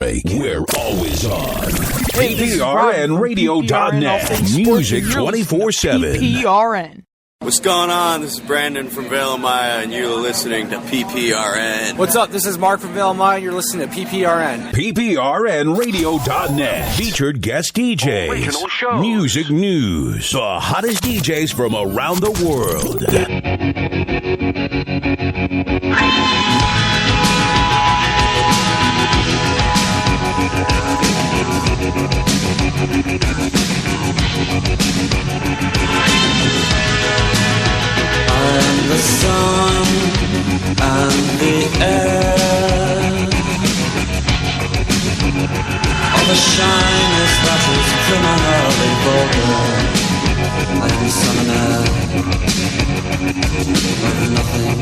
We're always on. PPRNradio.net. Music 24/7. PPRN. What's going on? This is Brandon from Valemaya, and you're listening to PPRN. What's up? This is Mark from Valemaya, and you're listening to PPRN. PPRNradio.net. Featured guest DJs. Original shows. Music news. The hottest DJs from around the world. I'm the sun and the air of a shyness that is criminally vulgar. I am sun and air of nothing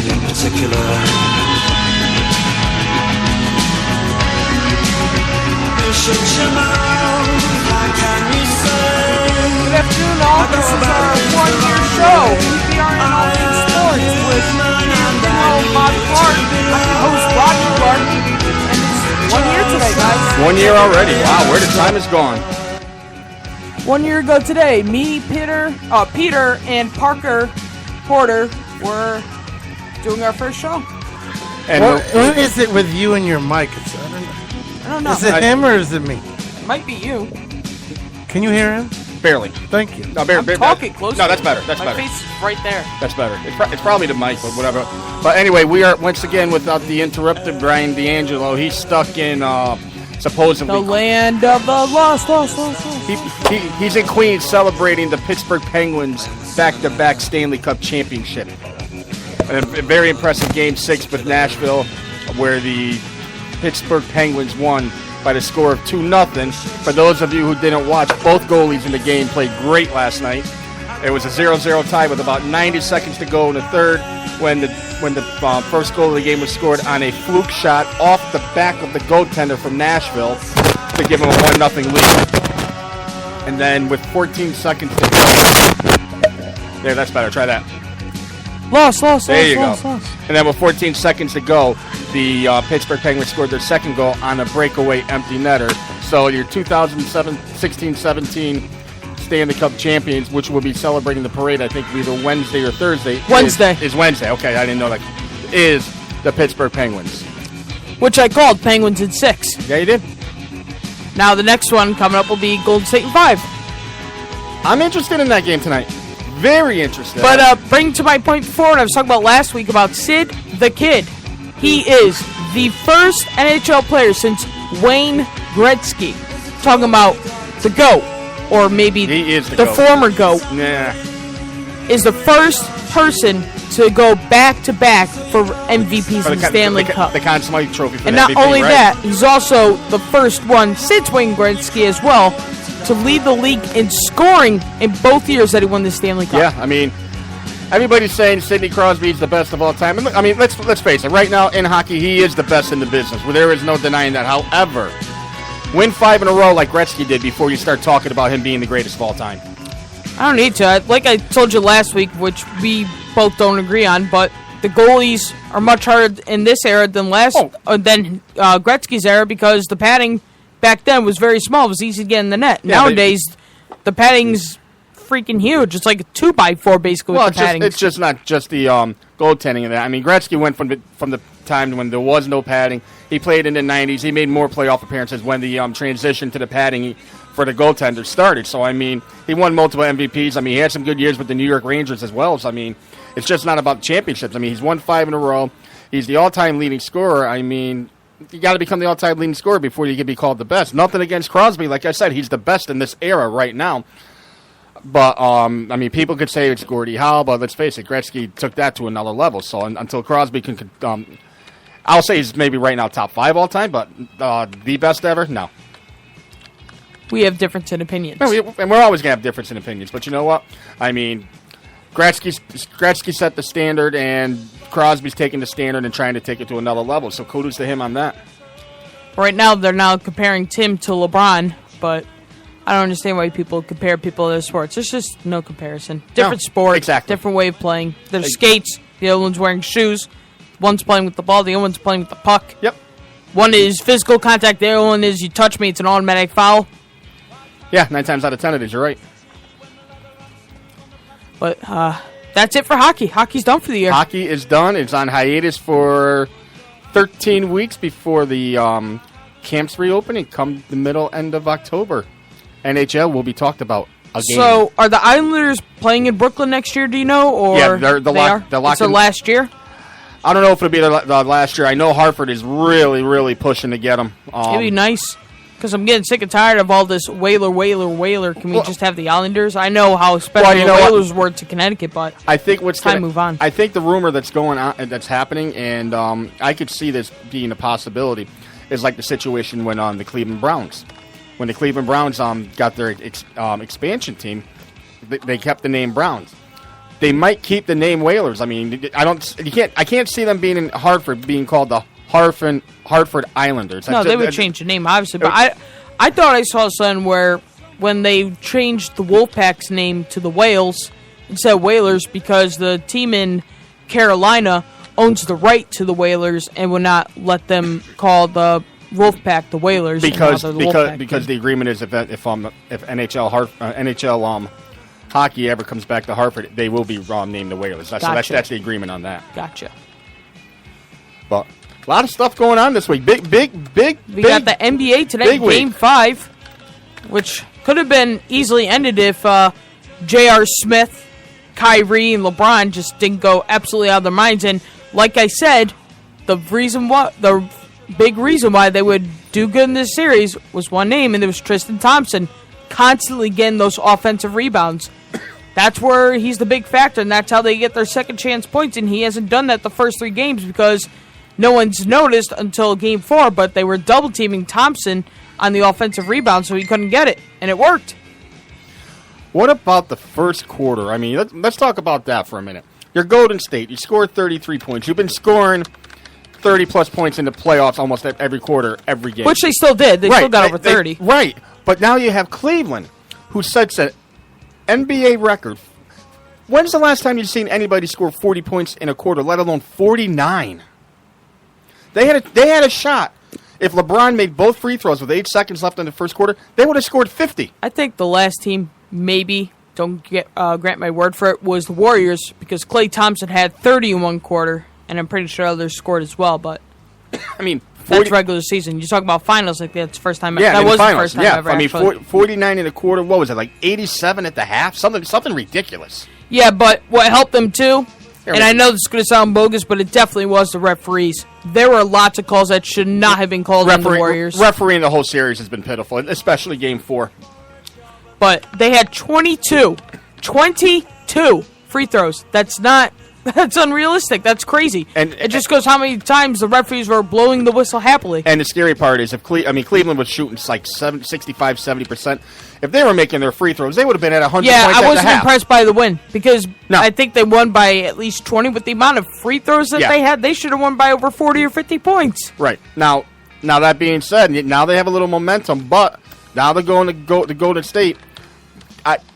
in particular. You should your mouth, how can you say? Good afternoon, all. This is our one-year show, PPRN All Things Sports, with Bob Clark. I'm your host, Roger Clark, and it's 1 year today, guys. 1 year already. Wow, where the time has gone. 1 year ago today, me, Peter, and Parker Porter were doing our first show. And what is it with you and your mic? I don't know. Is it him or is it me? It might be you. Can you hear him? Barely. Thank you. No, I'm talking close. No, that's better. That's My better. face is right there. That's better. It's probably the mic, but whatever. But anyway, we are once again without the interrupted Brian D'Angelo. He's stuck in supposedly The land of the lost. He's in Queens celebrating the Pittsburgh Penguins back-to-back Stanley Cup championship. A very impressive Game 6 with Nashville, where the Pittsburgh Penguins won by the score of 2-0. For those of you who didn't watch, both goalies in the game played great last night. It was a 0-0 tie with about 90 seconds to go in the third when the first goal of the game was scored on a fluke shot off the back of the goaltender from Nashville to give him a 1-0 lead. And then with 14 seconds to go... There, that's better. Try that. Lost. There you go. And then with 14 seconds to go, the Pittsburgh Penguins scored their second goal on a breakaway empty netter. So your 2016-17 Stanley Cup champions, which will be celebrating the parade, I think either Wednesday or Thursday. Wednesday. Is Wednesday. Okay, I didn't know that. Is the Pittsburgh Penguins. Which I called Penguins in 6. Yeah, you did. Now the next one coming up will be Golden State in 5. I'm interested in that game tonight. Very interested. But bring to my point before, and I was talking about last week about Sid the Kid. He is the first NHL player since Wayne Gretzky. Talking about the GOAT, or maybe he is the GOAT. former GOAT. Nah. Is the first person to go back-to-back for MVPs in the Stanley Cup. The Conn Smythe Trophy for and the not MVP, only right? that, he's also the first one since Wayne Gretzky as well to lead the league in scoring in both years that he won the Stanley Cup. Yeah, I mean, everybody's saying Sidney Crosby's the best of all time. And I mean, let's face it. Right now in hockey, he is the best in the business. Well, there is no denying that. However, win 5 in a row like Gretzky did before you start talking about him being the greatest of all time. I don't need to. Like I told you last week, which we both don't agree on, but the goalies are much harder in this era than Gretzky's era because the padding back then was very small. It was easy to get in the net. Yeah, nowadays, the padding's freaking huge. It's like a 2x4 basically with the padding. It's just not just the goaltending of that. I mean, Gretzky went from the time when there was no padding. He played in the 90s. He made more playoff appearances when the transition to the padding for the goaltender started. So, I mean, he won multiple MVPs. I mean, he had some good years with the New York Rangers as well. So, I mean, it's just not about championships. I mean, he's won 5 in a row. He's the all-time leading scorer. I mean, you got to become the all-time leading scorer before you can be called the best. Nothing against Crosby. Like I said, he's the best in this era right now. But, I mean, people could say it's Gordie Howe, but let's face it, Gretzky took that to another level. So until Crosby can, I'll say he's maybe right now top 5 all-time, but the best ever, no. We have difference in opinions. And we're always going to have difference in opinions. But you know what? I mean, Gretzky set the standard, and Crosby's taking the standard and trying to take it to another level. So kudos to him on that. Right now, they're now comparing Tim to LeBron, but I don't understand why people compare people to their sports. There's just no comparison. Different sport, exactly. Different way of playing. There's skates. The other one's wearing shoes. One's playing with the ball. The other one's playing with the puck. Yep. One is physical contact. The other one is you touch me, it's an automatic foul. Yeah, 9 times out of 10 it is. You're right. But that's it for hockey. Hockey's done for the year. Hockey is done. It's on hiatus for 13 weeks before the camps reopen and come the end of October. NHL will be talked about again. So, are the Islanders playing in Brooklyn next year, do you know? Or yeah, they're It's their last year? I don't know if it'll be the last year. I know Hartford is really, really pushing to get them. It'd be nice, because I'm getting sick and tired of all this Whaler. Can we just have the Islanders? I know how special the Whalers were to Connecticut, but I think what's time to move on. I think the rumor that's going on, that's happening, and I could see this being a possibility, is like the situation when the Cleveland Browns. When the Cleveland Browns got their expansion team, they kept the name Browns. They might keep the name Whalers. I mean, I can't see them being in Hartford being called the Hartford Islanders. No, they would change the name, obviously. But I thought I saw something where when they changed the Wolfpack's name to the Whales instead of Whalers because the team in Carolina owns the right to the Whalers and would not let them call the Wolfpack the Whalers because the agreement is if NHL hockey ever comes back to Hartford, they will be named the Whalers. Gotcha. So that's the agreement on that. Gotcha. But a lot of stuff going on this week. Big. We got the NBA today, Game 5, which could have been easily ended if J.R. Smith, Kyrie, and LeBron just didn't go absolutely out of their minds. And like I said, the big reason why they would do good in this series was one name, and it was Tristan Thompson, constantly getting those offensive rebounds. That's where he's the big factor, and that's how they get their second chance points, and he hasn't done that the first 3 games because no one's noticed until Game 4, but they were double-teaming Thompson on the offensive rebound, so he couldn't get it, and it worked. What about the first quarter? I mean, let's talk about that for a minute. You're Golden State. You scored 33 points. You've been scoring 30-plus points in the playoffs almost every quarter, every game. Which they still did. They still got over 30. Right. But now you have Cleveland, who sets an NBA record. When's the last time you've seen anybody score 40 points in a quarter, let alone 49? They had a shot. If LeBron made both free throws with 8 seconds left in the first quarter, they would have scored 50. I think the last team, maybe, don't grant my word for it, was the Warriors because Klay Thompson had 30 in one quarter, and I'm pretty sure others scored as well, but I mean, that's regular season. You talk about finals like that's the first time. Yeah, that was finals. The first time ever. I mean, 49 in a quarter. What was it, like 87 at the half? Something ridiculous. Yeah, but what helped them too, and I know this is going to sound bogus, but it definitely was the referees. There were lots of calls that should not have been called on the Warriors. Refereeing the whole series has been pitiful, especially Game 4. But they had 22 free throws. That's unrealistic. That's crazy. And it just goes how many times the referees were blowing the whistle happily. And the scary part is, Cleveland was shooting like 65-70%. If they were making their free throws, they would have been at 100 points at the half. I wasn't impressed by the win because I think they won by at least 20 with the amount of free throws that they had. They should have won by over 40 or 50 points. Right. Now that being said, now they have a little momentum, but now they're going to Golden State.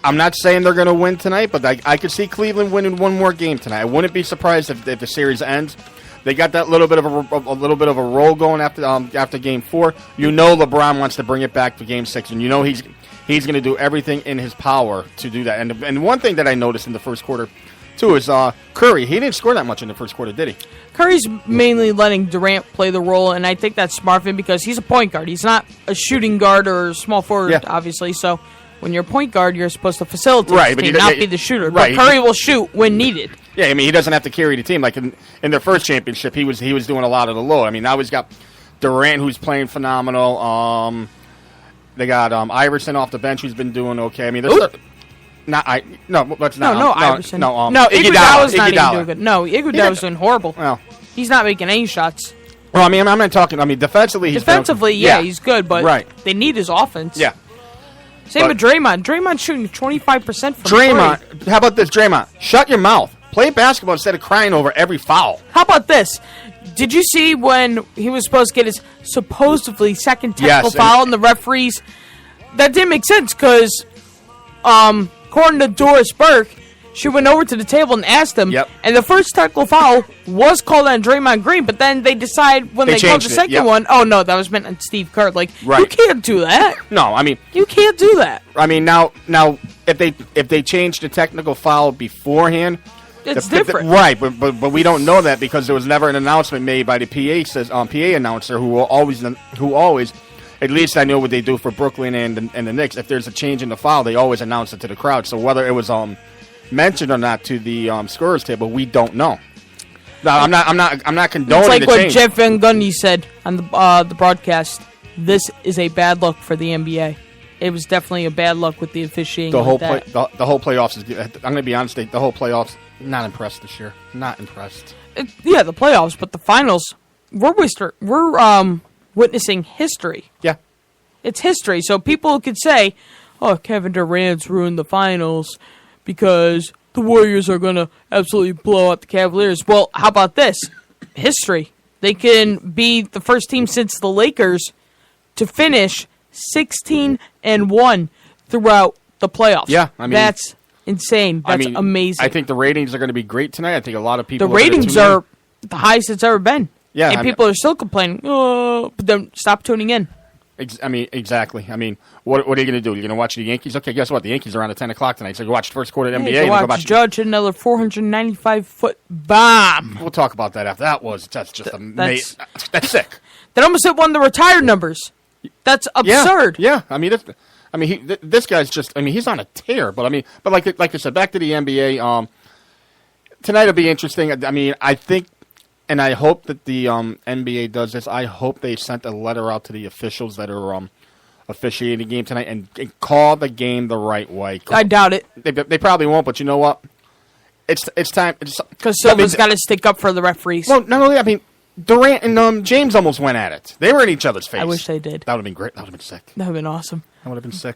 I'm not saying they're going to win tonight, but I could see Cleveland winning one more game tonight. I wouldn't be surprised if the series ends. They got that little bit of a roll going after Game 4. You know LeBron wants to bring it back to Game 6, and you know he's going to do everything in his power to do that. And one thing that I noticed in the first quarter too is Curry. He didn't score that much in the first quarter, did he? Curry's mainly letting Durant play the role, and I think that's smart for him because he's a point guard. He's not a shooting guard or a small forward, obviously. So when you're a point guard, you're supposed to facilitate the team, not be the shooter. Right. But Curry will shoot when needed. Yeah, I mean, he doesn't have to carry the team. Like in their first championship, he was doing a lot of the load. I mean, now he's got Durant, who's playing phenomenal. They got Iverson off the bench, who's been doing okay. I mean, Iverson. No, Iguodala's not even doing good. No, Iguodala's doing horrible. Well, he's not making any shots. Well, I mean, I'm not talking. I mean, defensively, he's he's good, but they need his offense. Yeah. Same with Draymond. Draymond's shooting 25% from Draymond, how about this, Draymond? Shut your mouth. Play basketball instead of crying over every foul. How about this? Did you see when he was supposed to get his supposedly second technical foul and the referees? That didn't make sense because, according to Doris Burke, she went over to the table and asked him. Yep. And the first technical foul was called on Draymond Green, but then they decide when they called the changed it, second yep. one, oh, no, that was meant on Steve Kerr. Like, Right. you can't do that. No, I mean, You can't do that. now if they changed the technical foul beforehand, It's different. right? But we don't know that because there was never an announcement made by the PA announcer who always, at least I know what they do for Brooklyn and the Knicks. If there's a change in the foul, they always announce it to the crowd. So whether it was mentioned or not to the scorers table, we don't know. No, I'm not condoning It's like the what change. Jeff Van Gundy said on the broadcast. This is a bad look for the NBA. It was definitely a bad luck with the officiating. The whole like that. the whole playoffs is. I'm going to be honest. The whole playoffs, not impressed this year. Not impressed. Yeah, the playoffs, but the finals, we're witnessing history. Yeah. It's history, so people could say, "Oh, Kevin Durant's ruined the finals because the Warriors are going to absolutely blow out the Cavaliers." Well, how about this? History. They can be the first team since the Lakers to finish 16-1 throughout the playoffs. Yeah, I mean, that's insane. That's amazing. I think the ratings are going to be great tonight. I think a lot of people. The ratings are the highest it's ever been. Yeah, and people are still complaining. Oh, but then stop tuning in. Exactly. I mean, what are you going to do? You're going to watch the Yankees? Okay, guess what? The Yankees are on at 10 o'clock tonight, so go watch the first quarter of NBA. You And go watch Judge hit another 495-foot bomb. We'll talk about that after. That's just amazing. That's sick. That almost hit one of the retired numbers. That's absurd. Yeah. This guy's just. He's on a tear. But like I said, back to the NBA. Tonight will be interesting. I think. And I hope that the NBA does this. I hope they sent a letter out to the officials that are officiating the game tonight and call the game the right way. I doubt it. They probably won't, but you know what? It's time. Because Silva's got to stick up for the referees. Well, not only Durant and James almost went at it. They were in each other's face. I wish they did. That would have been great. That would have been sick. That would have been awesome. That would have been sick.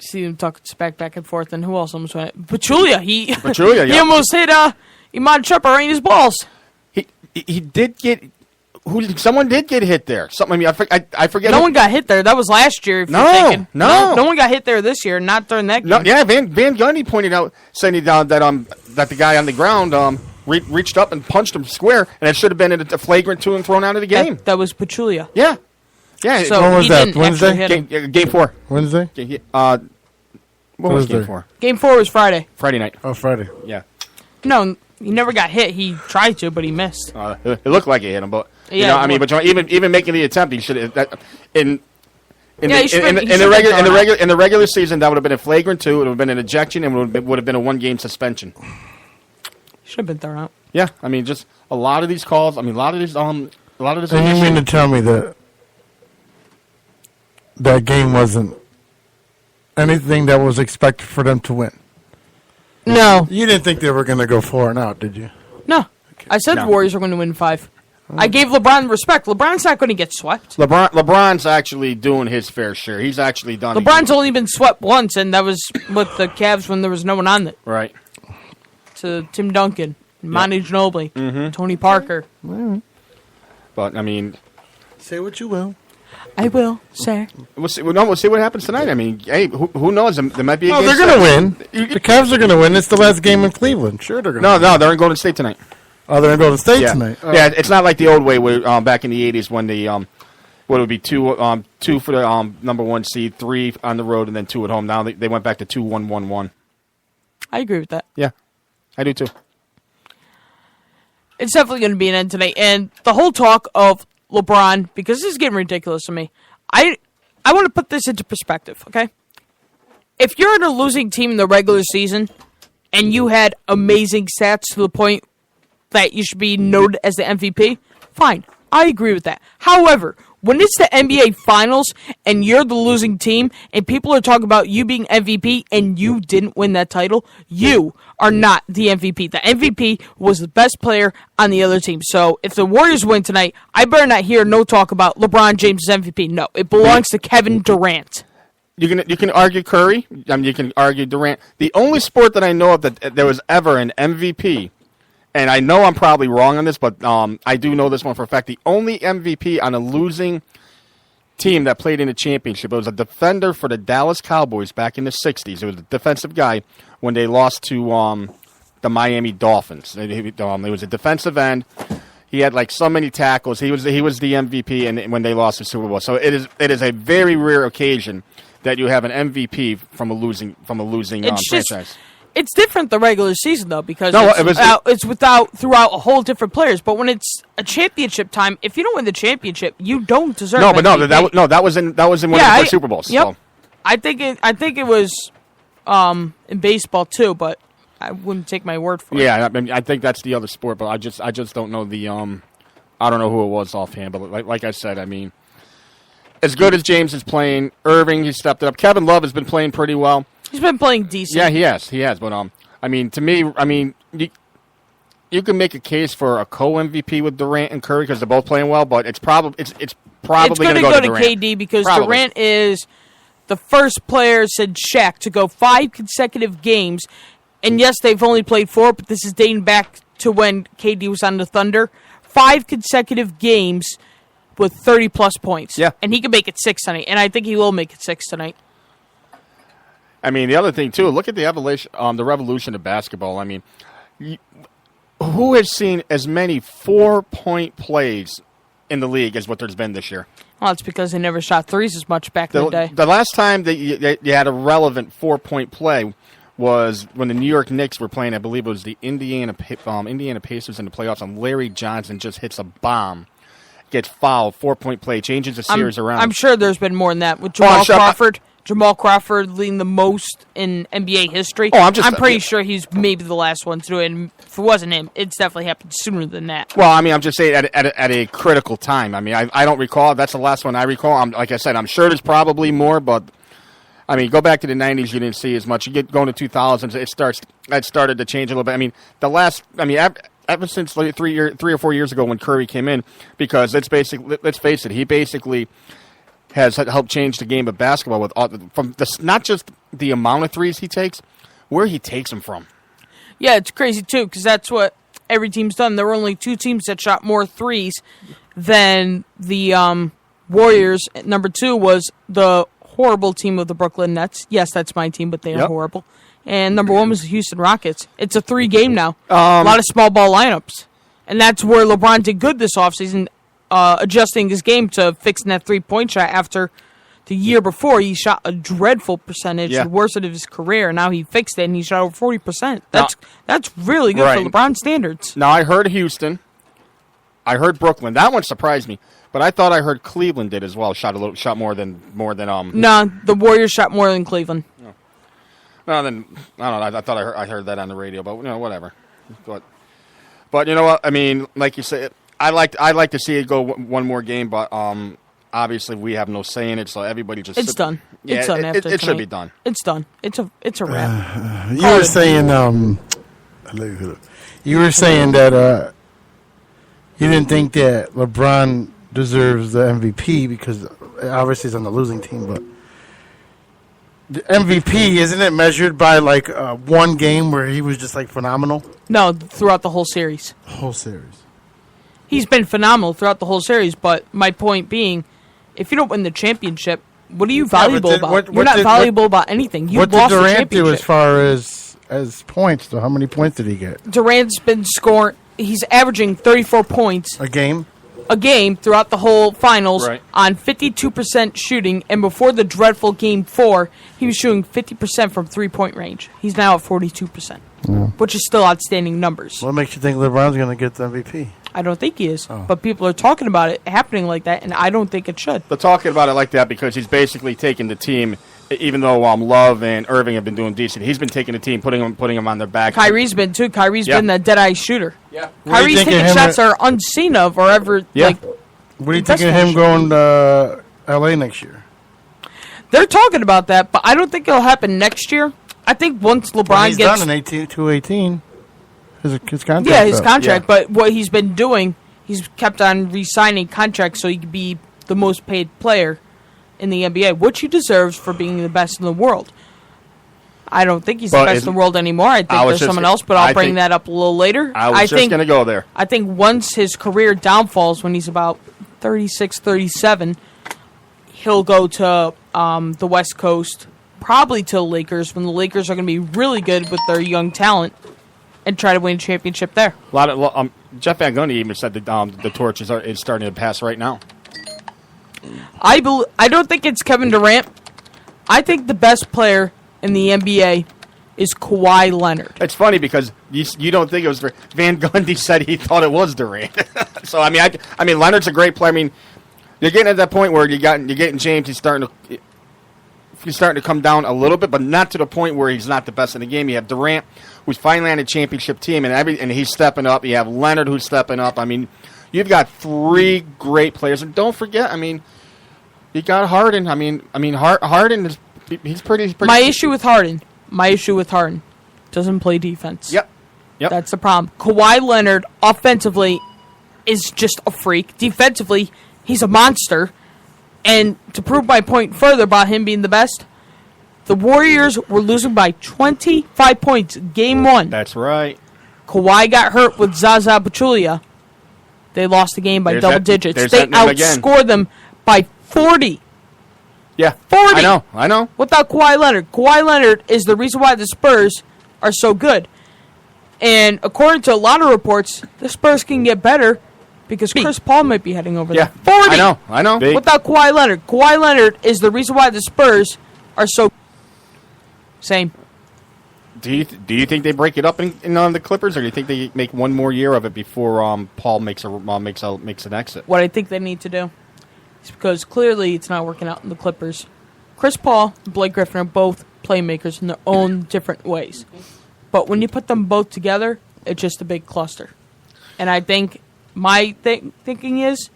See them talking back and forth, and who else almost went at Pachulia. He almost hit Iman Shumpert right in his balls. He did get. Someone did get hit there. Something. I forget. No one got hit there. That was last year. No. No one got hit there this year. Not during that game. No, yeah, Van Gundy pointed out, saying that the guy on the ground reached up and punched him square, and it should have been a flagrant 2 and thrown out of the game. That was Pachulia. Yeah. So when was he that? didn't Wednesday? actually hit him. Game 4. Wednesday? What was Thursday. Game 4? Game 4 was Friday. Friday night. Oh, Friday. Yeah. No, he never got hit. He tried to, but he missed. It looked like it hit him, but Yeah, but even making the attempt, he should have. In the regular season, that would have been a flagrant 2. It would have been an ejection, and would have been a 1-game suspension. Should have been thrown out. Yeah, just a lot of these calls. A lot of this. And you mean to tell me that game wasn't anything that was expected for them to win? No. You didn't think they were going to go 4-0, did you? No. I said the Warriors were going to win 5. I gave LeBron respect. LeBron's not going to get swept. LeBron's actually doing his fair share. He's actually done. LeBron's only been swept once, and that was with the Cavs when there was no one on it. Right. To Tim Duncan, Manu Ginobili, Tony Parker. But say what you will. I will, sir. We'll see what happens tonight. Hey, who knows? There might be a game. They're going to win. The Cavs are going to win. It's the last game in Cleveland. Sure, they're going to win. No, they're in Golden State tonight. Oh, they're in Golden State tonight. Oh. Yeah, it's not like the old way where back in the 80s when the what would be two for the number 1 seed, 3 on the road, and then 2 at home. Now they went back to 2-1-1-1. I agree with that. Yeah, I do too. It's definitely going to be an end tonight. And the whole talk of LeBron, because this is getting ridiculous to me, I want to put this into perspective, okay? If you're in a losing team in the regular season and you had amazing stats to the point that you should be noted as the MVP, fine. I agree with that. However, when it's the NBA Finals and you're the losing team and people are talking about you being MVP and you didn't win that title, you are not the MVP. The MVP was the best player on the other team. So if the Warriors win tonight, I better not hear no talk about LeBron James' MVP. No, it belongs to Kevin Durant. You can argue Curry. You can argue Durant. The only sport that I know of that there was ever an MVP, and I know I'm probably wrong on this, but I do know this one for a fact. The only MVP on a losing team that played in the championship. It was a defender for the Dallas Cowboys back in the 60s. It was a defensive guy when they lost to the Miami Dolphins. It was a defensive end. He had like so many tackles. He was the MVP and when they lost the Super Bowl. So it is a very rare occasion that you have an MVP from a losing franchise. It's different the regular season though because it's throughout a whole different players. But when it's a championship time, if you don't win the championship, you don't deserve. That was in one of the Super Bowls. Yep. So. I think it was in baseball too, but I wouldn't take my word for it. Yeah, I think that's the other sport, but I just don't know the I don't know who it was offhand, but like I said, I mean, as good as James is playing, Irving he stepped it up. Kevin Love has been playing pretty well. He's been playing decent. Yeah, he has. But I mean, to me, you can make a case for a co-MVP with Durant and Curry because they're both playing well, but it's probably going to go to KD because Durant is the first player since Shaq to go 5 consecutive games. And yes, they've only played 4, but this is dating back to when KD was on the Thunder. 5 consecutive games with 30-plus points. Yeah. And he can make it 6 tonight, and I think he will make it 6 tonight. I mean, the other thing, too, look at the revolution of basketball. I mean, who has seen as many 4-point plays in the league as what there's been this year? Well, it's because they never shot threes as much back in the day. The last time that you had a relevant 4-point play was when the New York Knicks were playing, I believe it was the Indiana Pacers in the playoffs, and Larry Johnson just hits a bomb, gets fouled, 4-point play, changes the series around. I'm sure there's been more than that with Jamal Crawford. Jamal Crawford leading the most in NBA history. I'm pretty sure he's maybe the last one to do it, and if it wasn't him, it's definitely happened sooner than that. Well, I mean, I'm just saying at a critical time. I mean, I don't recall. That's the last one I recall. Like I said, I'm sure there's probably more, but I mean, go back to the 90s, you didn't see as much. You get going to 2000s, it started to change a little bit. I mean, ever since 3 or 4 years ago when Curry came in, because let's face it, he basically has helped change the game of basketball not just the amount of threes he takes, where he takes them from. Yeah, it's crazy too because that's what every team's done. There were only 2 teams that shot more threes than the Warriors. Number 2 was the horrible team of the Brooklyn Nets. Yes, that's my team, but they are horrible. And number 1 was the Houston Rockets. It's a 3 game now. A lot of small ball lineups. And that's where LeBron did good this offseason, adjusting his game to fixing that 3-point shot after the year before. He shot a dreadful percentage, the worst of his career. And now he fixed it, and he shot over 40%. That's really good for LeBron standards. Now, I heard Houston. I heard Brooklyn. That one surprised me. But I thought I heard Cleveland did as well. Shot more than. No, the Warriors shot more than Cleveland. No. Well, then I don't know. I thought I heard that on the radio, but whatever. But you know what? I mean, like you said, I'd like to see it go one more game, but obviously we have no say in it, so everybody just. It's done. Yeah, it's done after it should be done. It's done. It's a wrap. You were saying that you didn't think that LeBron deserves the MVP because obviously he's on the losing team, but the MVP, isn't it measured by like one game where he was just like phenomenal? No, throughout the whole series. Whole series. He's been phenomenal throughout the whole series, but my point being, if you don't win the championship, what are you valuable about? You're not valuable about anything. You what lost did Durant the championship. do as far as points, though? How many points did he get? Durant's been scoring. He's averaging 34 points a game throughout the whole finals right. on 52% shooting, and before the dreadful Game 4, he was shooting 50% from 3-point range. He's now at 42%, which is still outstanding numbers. What makes you think LeBron's going to get the MVP? I don't think he is, but people are talking about it happening like that, and I don't think it should. They're talking about it like that because he's basically taking the team, even though Love and Irving have been doing decent. He's been taking the team, putting them on their back. Kyrie's been, too. Kyrie's been the dead-eye shooter. Yeah. Kyrie's taking shots that are unseen of or ever, what do you think of him going to L.A. next year? They're talking about that, but I don't think it'll happen next year. I think once LeBron he's gets... done in 218. His contract. Yeah, his contract. But what he's been doing, he's kept on re-signing contracts so he could be the most paid player in the NBA, which he deserves for being the best in the world. I don't think he's the best in the world anymore. I think there's someone else, but I'll bring that up a little later. I was just going to go there. I think once his career downfalls, when he's about 36, 37, he'll go to the West Coast, probably to the Lakers, when the Lakers are going to be really good with their young talent and try to win a championship there. Jeff Van Gundy even said that the torch is starting to pass right now. I don't think it's Kevin Durant. I think the best player in the NBA is Kawhi Leonard. It's funny because you don't think it was Van Gundy said he thought it was Durant. So I mean Leonard's a great player. I mean, you're getting at that point where you're getting James. He's starting to come down a little bit, but not to the point where he's not the best in the game. You have Durant, who's finally on a championship team, and he's stepping up. You have Leonard, who's stepping up. I mean, you've got three great players, and don't forget, I mean, you got Harden. I mean, Harden is he's pretty. My issue with Harden doesn't play defense. Yep. That's the problem. Kawhi Leonard, offensively, is just a freak. Defensively, he's a monster. And to prove my point further about him being the best, the Warriors were losing by 25 points game one. That's right. Kawhi got hurt with Zaza Pachulia. They lost the game by double digits. They outscored them by 40. Yeah, 40. I know. Without Kawhi Leonard. Kawhi Leonard is the reason why the Spurs are so good. And according to a lot of reports, the Spurs can get better because Chris Paul might be heading over there. 40. I know. Without Kawhi Leonard. Kawhi Leonard is the reason why the Spurs are so same. Do you think they break it up in the Clippers, or do you think they make one more year of it before Paul makes an exit? What I think they need to do is because clearly it's not working out in the Clippers. Chris Paul and Blake Griffin are both playmakers in their own different ways. But when you put them both together, it's just a big cluster. And I think my thinking is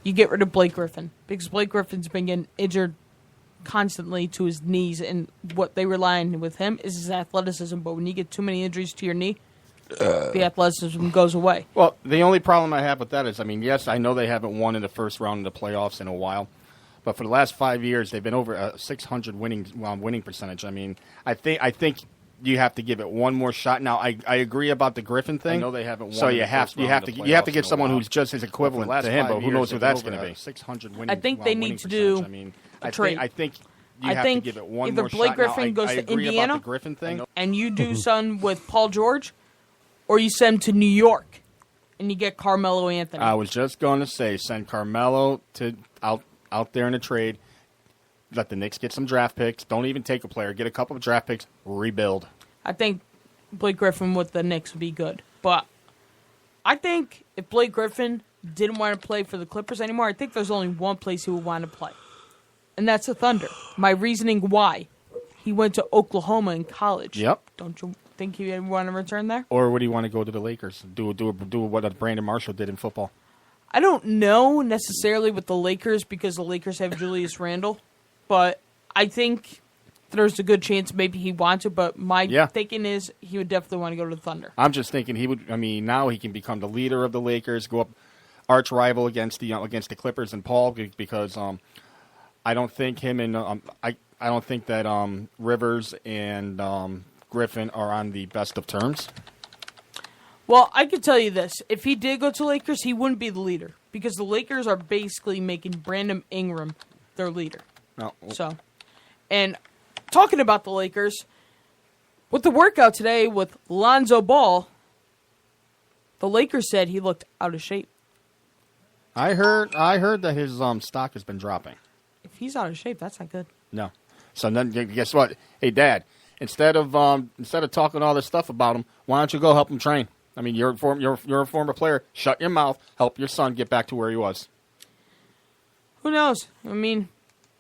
you get rid of Blake Griffin because Blake Griffin's been getting injured constantly to his knees, and what they rely on with him is his athleticism. But when you get too many injuries to your knee, the athleticism goes away. Well, the only problem I have with that is, I mean, yes, I know they haven't won in the first round of the playoffs in a while, but for the last 5 years, they've been over a 600 winning percentage. I mean, I think you have to give it one more shot. Now, I agree about the Griffin thing. I know they haven't won. So you have to get someone who's just as equivalent to him, but who knows who that's going to be? 600 winning. I think they need to do a trade. I think you have to give it one more shot. Either Blake Griffin goes to Indiana, about the Griffin thing, and you do something with Paul George, or you send him to New York, and you get Carmelo Anthony. I was just going to say, send Carmelo out there in a trade. Let the Knicks get some draft picks. Don't even take a player. Get a couple of draft picks. Rebuild. I think Blake Griffin with the Knicks would be good. But I think if Blake Griffin didn't want to play for the Clippers anymore, I think there's only one place he would want to play. And that's the Thunder. My reasoning why. He went to Oklahoma in college. Yep. Don't you think he would want to return there? Or would he want to go to the Lakers? Do what Brandon Marshall did in football? I don't know necessarily with the Lakers because the Lakers have Julius Randle. But I think there's a good chance maybe he wants it. But my thinking is he would definitely want to go to the Thunder. I'm just thinking he would. I mean, now he can become the leader of the Lakers, go up arch rival against the Clippers and Paul, because I don't think him and I don't think that Rivers and Griffin are on the best of terms. Well, I can tell you this: if he did go to Lakers, he wouldn't be the leader because the Lakers are basically making Brandon Ingram their leader. No. So, and talking about the Lakers, with the workout today with Lonzo Ball, the Lakers said he looked out of shape. I heard that his stock has been dropping. If he's out of shape, that's not good. No. So then, guess what? Hey, Dad, instead of talking all this stuff about him, why don't you go help him train? I mean, you're a former player. Shut your mouth. Help your son get back to where he was. Who knows? I mean,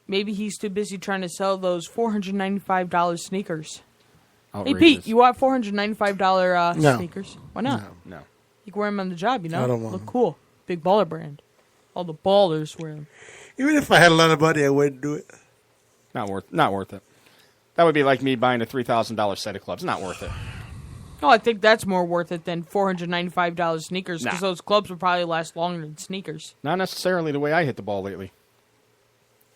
maybe he's too busy trying to sell those $495 sneakers. Outrageous. Hey, Pete, you want $495 No. sneakers? Why not? No. You can wear them on the job, you know? I don't want Look them. cool. Big baller brand. All the ballers wear them. Even if I had a lot of money, I wouldn't do it. Not worth it. That would be like me buying a $3,000 set of clubs. Not worth it. No, I think that's more worth it than $495 sneakers because Nah. those clubs would probably last longer than sneakers. Not necessarily the way I hit the ball lately.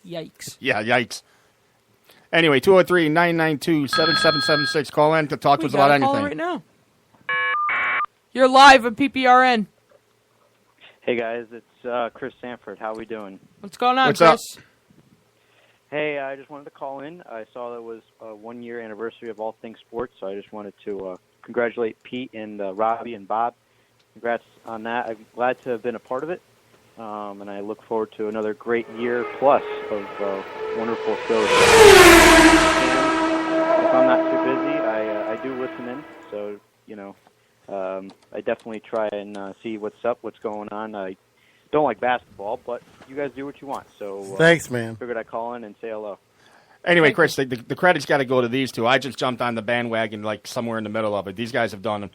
Yikes. Yeah, yikes. Anyway, 203-992-7776. Call in to talk to us about anything. Right now. You're live at PPRN. Hey guys, it's Chris Sanford. How we doing? What's going on, What's up? Chris? Hey, I just wanted to call in. I saw that it was a 1-year anniversary of All Things Sports, so I just wanted to congratulate Pete and Robbie and Bob. Congrats on that. I'm glad to have been a part of it, and I look forward to another great year plus of wonderful shows. If I'm not too busy, I do listen in, so, I definitely try and see what's up, what's going on. I don't like basketball, but you guys do what you want. So thanks, man. Figured I'd call in and say hello. Anyway, Chris, the credit's got to go to these two. I just jumped on the bandwagon like somewhere in the middle of it. These guys have done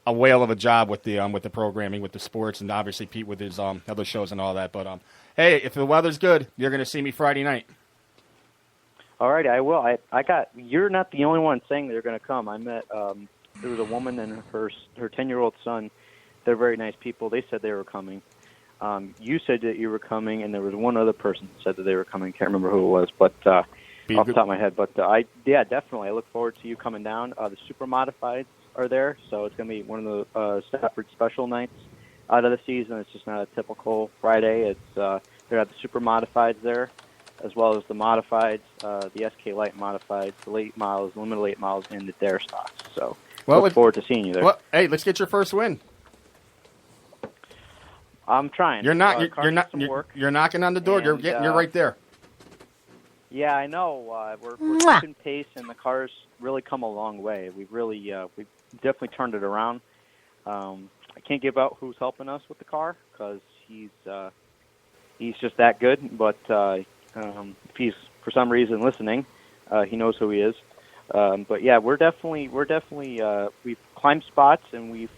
a whale of a job with the programming, with the sports, and obviously Pete with his other shows and all that. But hey, if the weather's good, you're going to see me Friday night. All right, I will. You're not the only one saying they're going to come. I met there was a woman and her 10-year-old son. They're very nice people. They said they were coming. You said that you were coming, and there was one other person that said that they were coming. Can't remember who it was, but off the top of my head. But definitely. I look forward to you coming down. The Super Modifieds are there, so it's going to be one of the Stafford special nights out of the season. It's just not a typical Friday. It's they got the Super Modifieds there, as well as the Modifieds, the SK Light Modifieds, the late models, limited late models, and the Dare stocks. So look forward to seeing you there. Well, hey, let's get your first win. I'm trying. You're knocking on the door. And, you're right there. Yeah, I know. We're keeping pace, and the car's really come a long way. We've definitely turned it around. I can't give out who's helping us with the car because he's just that good. But if he's for some reason listening, he knows who he is. But yeah, we're definitely we've climbed spots and we've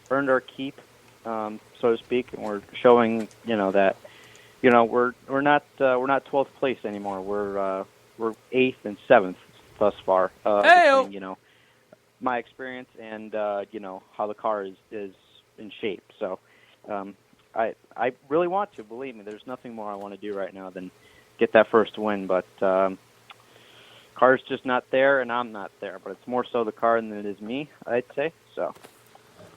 earned our keep. So to speak, and we're showing, that, we're not 12th place anymore. We're 8th and 7th thus far. Between, my experience and how the car is in shape. So, I really want to, believe me. There's nothing more I want to do right now than get that first win. But car's just not there, and I'm not there. But it's more so the car than it is me, I'd say. So.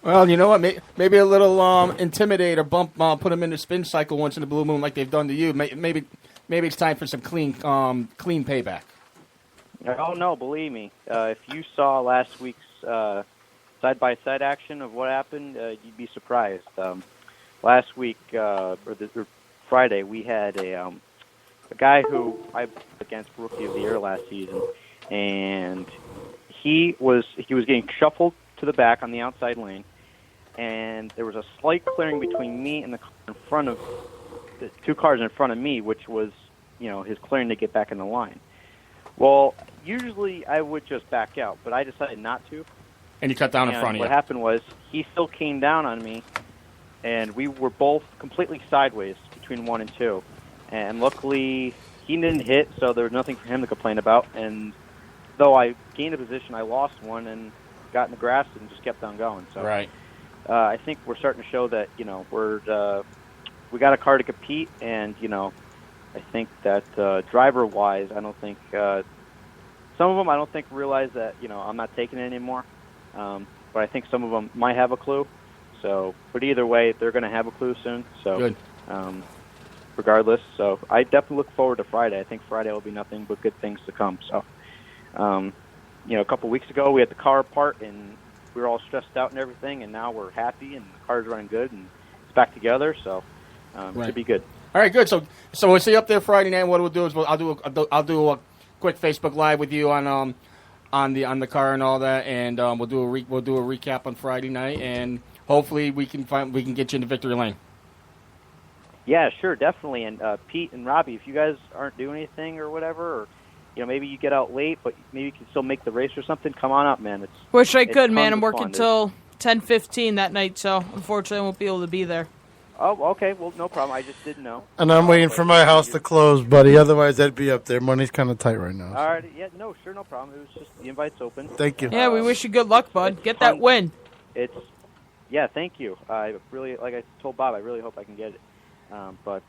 Well, you know what? Maybe a little intimidate or bump, put them in the spin cycle once in a blue moon, like they've done to you. Maybe it's time for some clean payback. Oh no, believe me. If you saw last week's side-by-side action of what happened, you'd be surprised. Last week or Friday, we had a guy who I put against Rookie of the Year last season, and he was getting shuffled to the back on the outside lane. And there was a slight clearing between me and the car in front of the two cars in front of me, which was, his clearing to get back in the line. Well, usually I would just back out, but I decided not to. And you cut down in front of you. What happened was he still came down on me, and we were both completely sideways between 1 and 2. And luckily, he didn't hit, so there was nothing for him to complain about. And though I gained a position, I lost one and got in the grass and just kept on going. So right. I think we're starting to show that we got a car to compete, and I think that driver-wise, I don't think some of them I don't think realize that I'm not taking it anymore. But I think some of them might have a clue. So, but either way, they're going to have a clue soon. So, good. Regardless, so I definitely look forward to Friday. I think Friday will be nothing but good things to come. So, a couple weeks ago we had the car apart and we were all stressed out and everything, and now we're happy and the car's running good and it's back together. So, it should be good. All right, good. So we'll see you up there Friday night. What we'll do is I'll do a quick Facebook Live with you on the car and all that, and we'll do a recap on Friday night, and hopefully we can get you into victory lane. Yeah, sure, definitely. And Pete and Robbie, if you guys aren't doing anything or whatever, or maybe you get out late, but maybe you can still make the race or something, come on up, man. Wish I could, man. I'm working till 10:15 that night, so unfortunately I won't be able to be there. Oh, okay. Well, no problem. I just didn't know. And I'm waiting for my house to close, buddy. Otherwise, I'd be up there. Money's kind of tight right now. All right. Yeah, no, sure, no problem. It was just the invite's open. Thank you. Yeah, we wish you good luck, bud. Get that win. Yeah, thank you. I really, like I told Bob, I really hope I can get it. But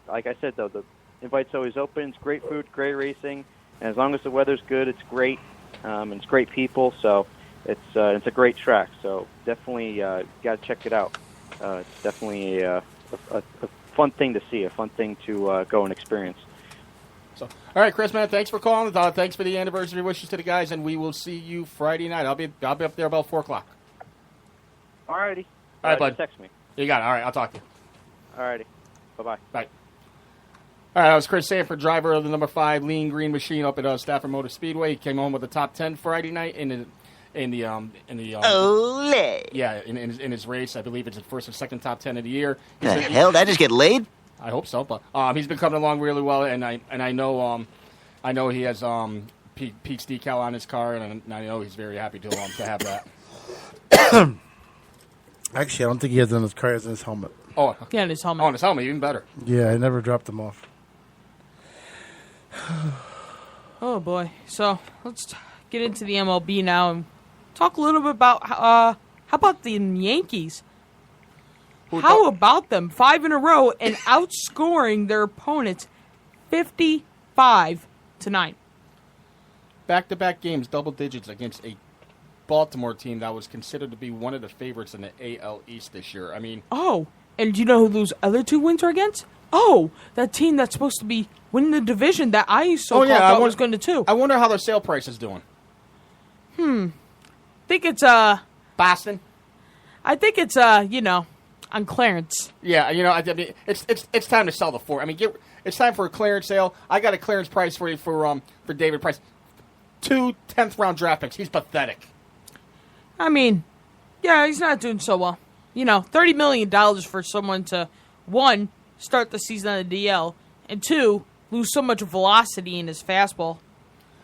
like I said, though, the invite's always open. It's great food, great racing, and as long as the weather's good, it's great. And it's great people, so it's a great track. So definitely got to check it out. It's definitely a fun thing to see, a fun thing to go and experience. So, all right, Chris, man, thanks for calling. Thanks for the anniversary wishes to the guys, and we will see you Friday night. I'll be up there about 4 o'clock. All righty. All right, bud. Text me. You got it. All right, I'll talk to you. All righty. Bye-bye. Bye. All right, that was Chris Sanford, driver of the number 5 Lean Green Machine up at Stafford Motor Speedway. He came home with the top 10 Friday night in the Olé. Yeah, in his race. I believe it's his first or second top 10 of the year. The hell, did I just get laid? I hope so, but he's been coming along really well, and I know he has Pete's decal on his car, and I know he's very happy to have that. Actually, I don't think he has it on his car. He has it on his helmet. Oh, Yeah, in his helmet. on his helmet, even better. Yeah, I never dropped him off. Oh boy. So let's get into the MLB now and talk a little bit about how about the Yankees? How about them? 5 in a row and outscoring their opponents 55-9. Back-to-back games, double digits against a Baltimore team that was considered to be one of the favorites in the AL East this year. I mean, Oh, and do you know who those other 2 wins are against? Oh, that team that's supposed to be winning the division that I thought was going to too. I wonder how their sale price is doing. I think it's Boston. I think it's on clearance. Yeah, I mean, it's time to sell the 4. I mean, it's time for a clearance sale. I got a clearance price for you for David Price. 2 10th-round draft picks. He's pathetic. I mean, yeah, he's not doing so well. $30 million for someone to, 1, start the season on the DL, and 2, lose so much velocity in his fastball.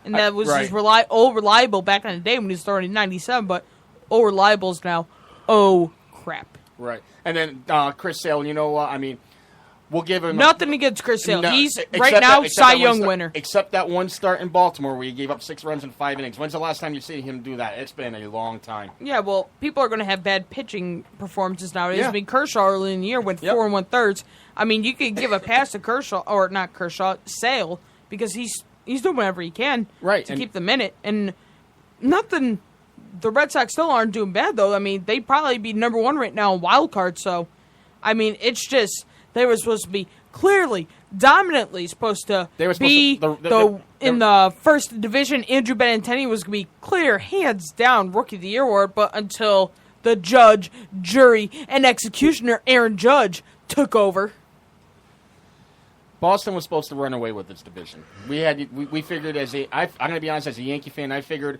And that was right. his reliable back in the day when he was throwing in 97, but reliable is now, crap. Right. And then Chris Sale, you know what? I mean, we'll give him Nothing against Chris Sale. No, He's except right now except Cy that Young winner. Except that one start in Baltimore where he gave up 6 runs in 5 innings. When's the last time you see him do that? It's been a long time. Yeah, well, people are going to have bad pitching performances nowadays. Yeah. I mean, Kershaw early in the year went 4 1/3. I mean, you could give a pass to Kershaw, or not Kershaw, Sale, because he's doing whatever he can to keep them in it. And nothing. The Red Sox still aren't doing bad, though. I mean, they'd probably be number 1 right now in wild card. So, I mean, it's just they were supposed to be clearly, dominantly supposed to be in the first division. Andrew Benintendi was going to be clear, hands down, Rookie of the Year award. But until the judge, jury, and executioner Aaron Judge took over. Boston was supposed to run away with this division. We figured I'm going to be honest, as a Yankee fan, I figured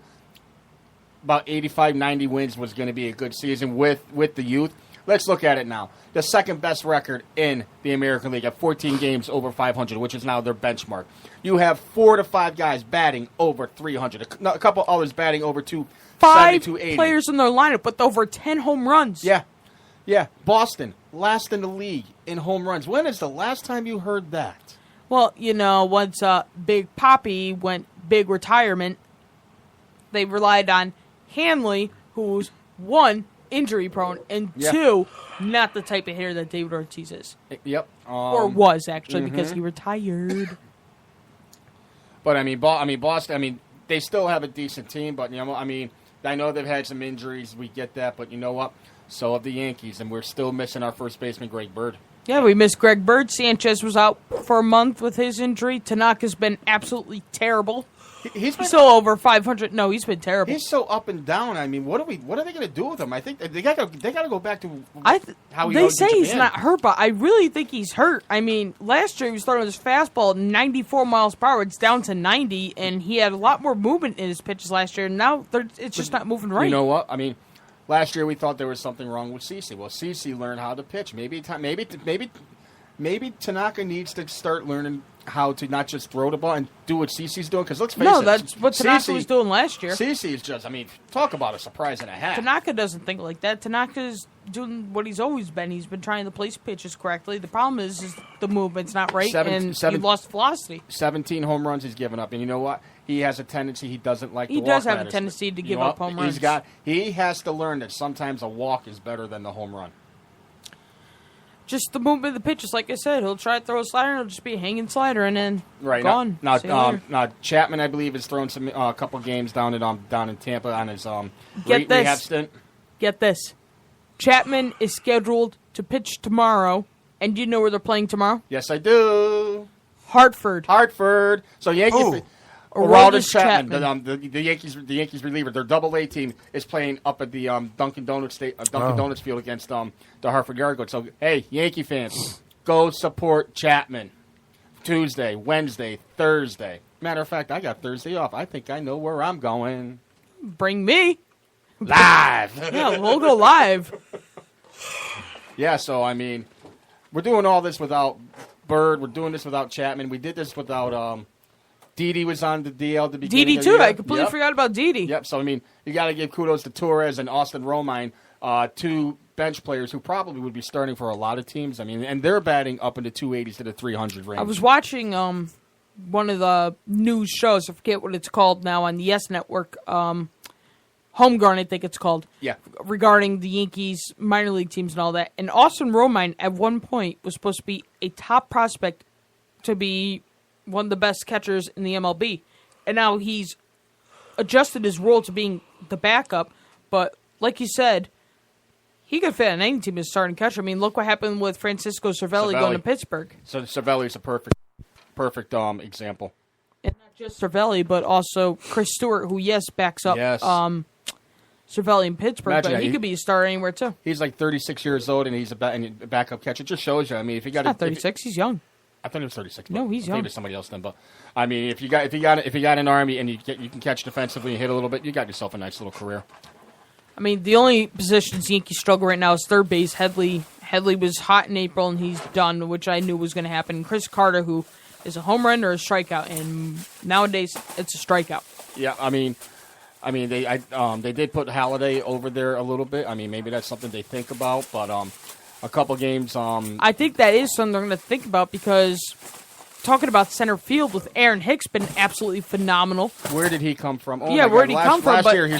about 85, 90 wins was going to be a good season with the youth. Let's look at it now. The second best record in the American League at 14 games over 500, which is now their benchmark. You have 4 to 5 guys batting over 300. A couple others batting over 270, 280. 5 players in their lineup with over 10 home runs. Yeah. Boston, last in the league in home runs. When is the last time you heard that? Well, once Big Papi went big retirement, they relied on Hanley, who's 1, injury prone, and 2, not the type of hitter that David Ortiz is. Yep. Or was, actually, because he retired. But, I mean, Boston, they still have a decent team, but, I know they've had some injuries. We get that, but you know what? So have the Yankees, and we're still missing our first baseman, Greg Bird. Yeah, we missed Greg Bird. Sanchez was out for a month with his injury. Tanaka's been absolutely terrible. He's still over 500. No, he's been terrible. He's so up and down. I mean, what are they going to do with him? I think they got to go back to how he They was say in he's Japan. not hurt, but I really think he's hurt. I mean, last year he was throwing his fastball at 94 miles per hour. It's down to 90, and he had a lot more movement in his pitches last year. Now it's just not moving right. You know what? I mean, last year we thought there was something wrong with CeCe. Well, CeCe learned how to pitch. Maybe Tanaka needs to start learning how to not just throw the ball and do what CeCe's doing. Because let's face it. No, that's what Tanaka was doing last year. CeCe is just, talk about a surprise and a half. Tanaka doesn't think like that. Tanaka's doing what he's always been. He's been trying to place pitches correctly. The problem is the movement's not right, and he lost velocity. 17 home runs he's given up. And you know what? He has a tendency, he doesn't like to walk. He does have batters. a tendency to give up home runs. He has to learn that sometimes a walk is better than the home run. Just the movement of the pitches, like I said, he'll try to throw a slider, and it'll just be a hanging slider, and then gone. Now Chapman, I believe, has thrown a couple games down in Tampa on his rehab stint. Get this, Chapman is scheduled to pitch tomorrow, and do you know where they're playing tomorrow? Yes, I do. Hartford. So Yankees. Aroldis Chapman, the Yankees reliever, their Double-A team is playing up at the Dunkin' Donuts Field against the Hartford Yard Goats. So hey, Yankee fans, go support Chapman. Tuesday, Wednesday, Thursday. Matter of fact, I got Thursday off. I think I know where I'm going. Bring me live. Yeah, we'll go live. Yeah, so I mean, we're doing all this without Bird. We're doing this without Chapman. We did this without. Didi was on the DL at the beginning. Didi of too. the year. I completely forgot about Didi. Yep. So I mean, you got to give kudos to Torres and Austin Romine, two bench players who probably would be starting for a lot of teams. I mean, and they're batting up in the 280s to the 300 range. I was watching one of the news shows. I forget what it's called now on the Yes Network. Homegrown, I think it's called. Yeah. Regarding the Yankees minor league teams and all that. And Austin Romine at one point was supposed to be a top prospect to be one of the best catchers in the MLB. And now he's adjusted his role to being the backup. But like you said, he could fit on any team as starting catcher. I mean, look what happened with Francisco Cervelli going to Pittsburgh. So Cervelli's a perfect example. And not just Cervelli, but also Chris Stewart, who, backs up Cervelli in Pittsburgh. Imagine but he could be a starter anywhere, too. He's like 36 years old, and he's a backup catcher. It just shows you. I mean, if you got not 36, he's young. I thought he was 36. No, he's young. I think there's somebody else then. But I mean, if you got an army and you can catch defensively and hit a little bit, you got yourself a nice little career. I mean, the only positions Yankees struggle right now is third base. Headley was hot in April and he's done, which I knew was going to happen. Chris Carter, who is a home run or a strikeout, and nowadays it's a strikeout. Yeah, I mean, they did put Halladay over there a little bit. I mean, maybe that's something they think about, but a couple games. I think that is something they're going to think about because talking about center field with Aaron Hicks been absolutely phenomenal. Where did he come from? Oh yeah, where did he come from? Last year he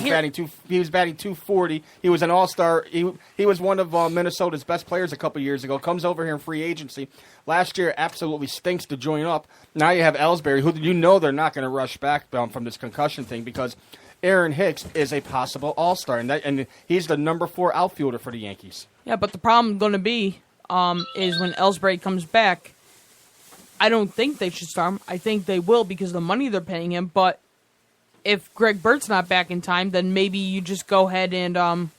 was batting 240. He was an all-star. He was one of Minnesota's best players a couple years ago. Comes over here in free agency. Last year absolutely stinks to join up. Now you have Ellsbury, who they're not going to rush back from this concussion thing because Aaron Hicks is a possible all-star, and he's the number 4 outfielder for the Yankees. Yeah, but the problem going to be is when Ellsbury comes back, I don't think they should start him. I think they will because of the money they're paying him. But if Greg Bird's not back in time, then maybe you just go ahead and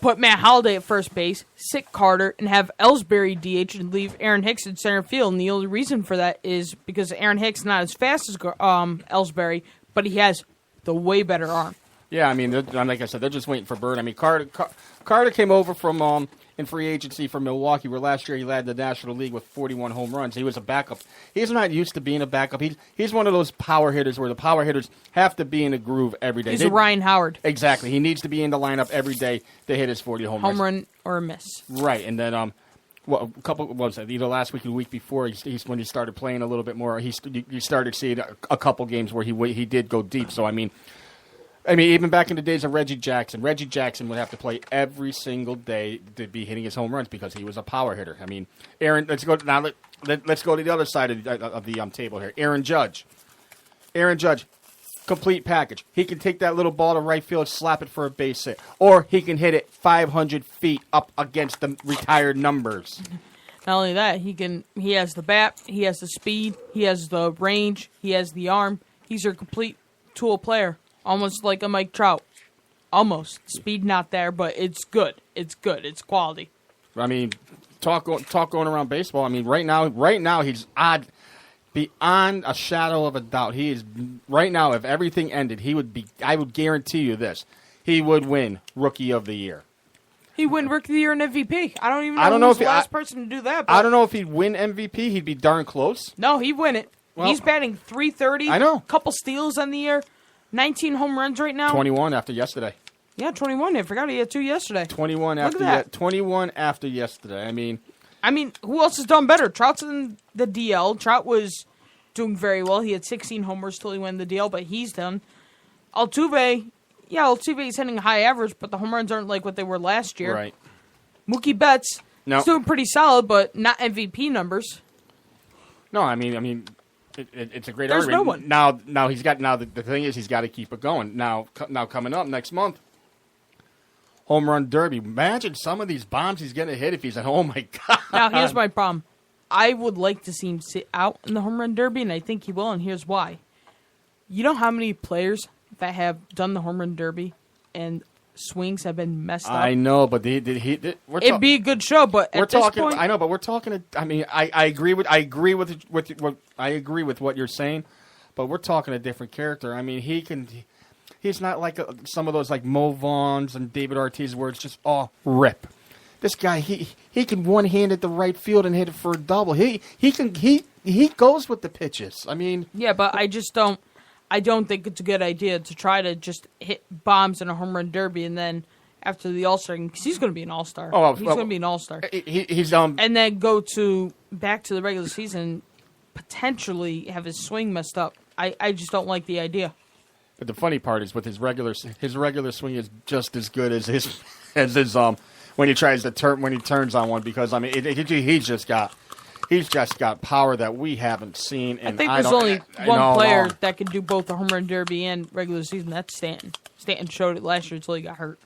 put Matt Halladay at first base, sit Carter, and have Ellsbury DH and leave Aaron Hicks in center field. And the only reason for that is because Aaron Hicks is not as fast as Ellsbury, but he has the way better arm. Yeah, I mean, like I said, they're just waiting for Bird. I mean, Carter came over from in free agency from Milwaukee, where last year he led the National League with 41 home runs. He was a backup. He's not used to being a backup. He's one of those power hitters where the power hitters have to be in a groove every day. He's a Ryan Howard. Exactly. He needs to be in the lineup every day to hit his 40 home runs. Home run or a miss. Right, and then a couple what was that? Either last week or the week before, he's when he started playing a little bit more. You started seeing a couple games where he did go deep. So I mean, even back in the days of Reggie Jackson would have to play every single day to be hitting his home runs because he was a power hitter. I mean, Aaron. Let's go to the other side of the table here. Aaron Judge, complete package. He can take that little ball to right field, slap it for a base hit, or he can hit it 500 feet up against the retired numbers. Not only that, he has the bat, he has the speed, he has the range, he has the arm. He's a complete tool player. Almost like a Mike Trout. Almost. Speed not there, but it's good. It's good. It's quality. I mean, talk going around baseball. I mean, right now he's odd, beyond a shadow of a doubt. He is right now. If everything ended, he would be. I would guarantee you this: he would win Rookie of the Year. He'd win Rookie of the Year and MVP. I don't know who's the last person to do that. But I don't know if he'd win MVP. He'd be darn close. No, he'd win it. Well, he's batting .330. I know. Couple steals on the year. 19 home runs right now. 21 after yesterday. Yeah, 21. I forgot he had 2 yesterday. 21 after yesterday. I mean, who else has done better? Trout's in the DL. Trout was doing very well. He had 16 homers till he won the DL, but he's done. Altuve is hitting a high average, but the home runs aren't like what they were last year. Right. Mookie Betts is doing pretty solid, but not MVP numbers. No, I mean. It's a great There's argument. No one. Now he's got. Now the thing is, he's got to keep it going. Now coming up next month, home run derby. Imagine some of these bombs he's going to hit if he's at. Oh my God! Now here's my problem. I would like to see him sit out in the home run derby, and I think he will, and here's why. You know how many players that have done the home run derby and swings have been messed up? I know, but it'd be a good show, but at this point, I know, but we're talking. I mean, I agree with what you're saying, but we're talking a different character. I mean, he's not like some of those like Mo Vaughns and David Ortiz where it's just all rip. This guy, he can one hand at the right field and hit it for a double. He goes with the pitches. I mean, yeah, but I don't think it's a good idea to try to just hit bombs in a home run derby and then after the All-Star, because he's going to be an All-Star. He's going to be an All-Star. He's and then go back to the regular season, potentially have his swing messed up. I just don't like the idea. But the funny part is with his regular swing is just as good as his when he turns on one, because I mean he's just got power that we haven't seen. And I think there's only one player that can do both the home run derby and regular season. That's Stanton. Stanton showed it last year until he got hurt.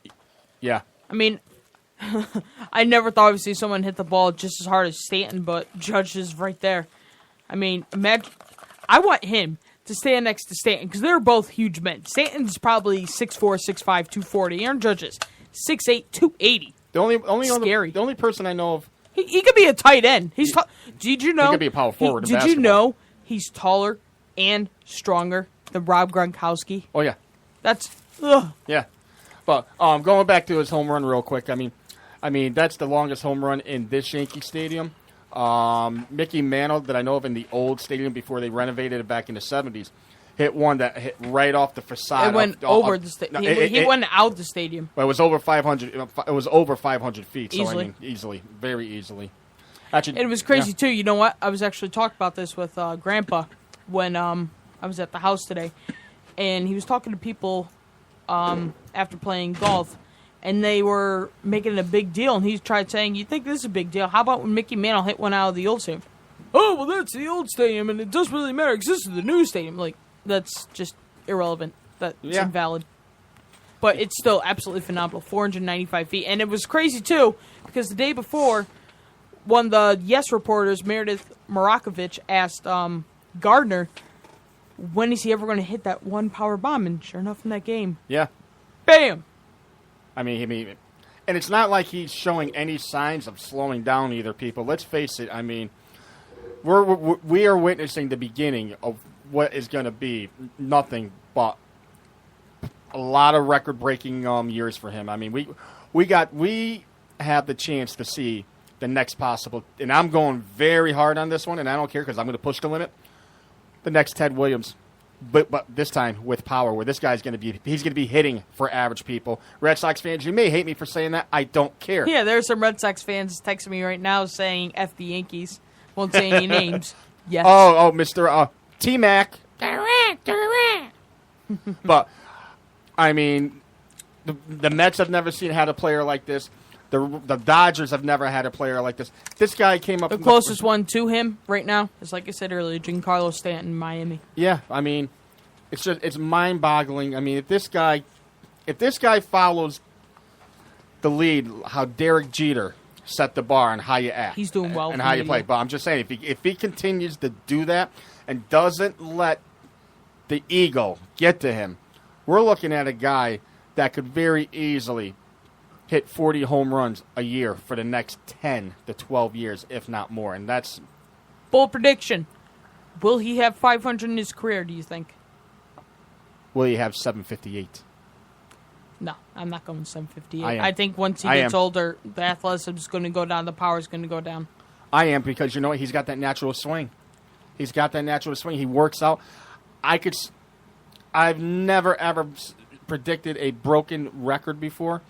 Yeah. I mean, I never thought I would see someone hit the ball just as hard as Stanton, but Judge is right there. I mean, imagine. I want him to stand next to Stanton because they're both huge men. Stanton's probably 6'4", 6'5", 240. Aaron Judge is 6'8", 280. The Scary. The only person I know of. He could be a tight end. Did you know? He could be a power forward. Did you know he's taller and stronger than Rob Gronkowski? Oh yeah. That's ugh. Yeah. But going back to his home run real quick. I mean that's the longest home run in this Yankee Stadium. Mickey Mantle that I know of in the old stadium before they renovated it back in the 70s. Hit one that hit right off the facade. It went over the stadium. He went out the stadium. Well, it was over 500. It was over 500 feet. So Easily. I mean, easily, very easily. Actually, it was crazy too. You know what? I was actually talking about this with Grandpa when I was at the house today, and he was talking to people after playing golf, and they were making it a big deal. And he tried saying, "You think this is a big deal? How about when Mickey Mantle hit one out of the old stadium?" Oh, well, that's the old stadium, and it doesn't really matter because this is the new stadium. Like. That's just irrelevant. That's invalid. But it's still absolutely phenomenal. 495 feet. And it was crazy, too, because the day before, one of the Yes reporters, Meredith Morakovich, asked Gardner, when is he ever going to hit that one power bomb? And sure enough, in that game, bam! I mean, and it's not like he's showing any signs of slowing down either, people. Let's face it. I mean, we are witnessing the beginning of what is going to be nothing but a lot of record-breaking years for him. I mean, we have the chance to see the next possible, and I'm going very hard on this one, and I don't care because I'm going to push the limit. The next Ted Williams, but this time with power, where this guy's going to be hitting for average people. Red Sox fans, you may hate me for saying that. I don't care. Yeah, there are some Red Sox fans texting me right now saying "F the Yankees." Won't say any names. Yes. Oh, Mr. T-Mac. But, I mean, the Mets have never had a player like this. The Dodgers have never had a player like this. This guy came up. The closest one to him right now is, like I said earlier, Giancarlo Stanton, Miami. Yeah, I mean, it's mind-boggling. I mean, if this guy follows the lead, how Derek Jeter set the bar on how you act. He's doing well. And how you play. But I'm just saying, if he continues to do that and doesn't let the ego get to him, we're looking at a guy that could very easily hit 40 home runs a year for the next 10 to 12 years, if not more. And that's... Bold prediction. Will he have 500 in his career, do you think? Will he have 758? No, I'm not going 758. I think once he gets older, the athleticism is going to go down, the power is going to go down. I am, because you know what? He's got that natural swing. He works out. I've never, ever predicted a broken record before.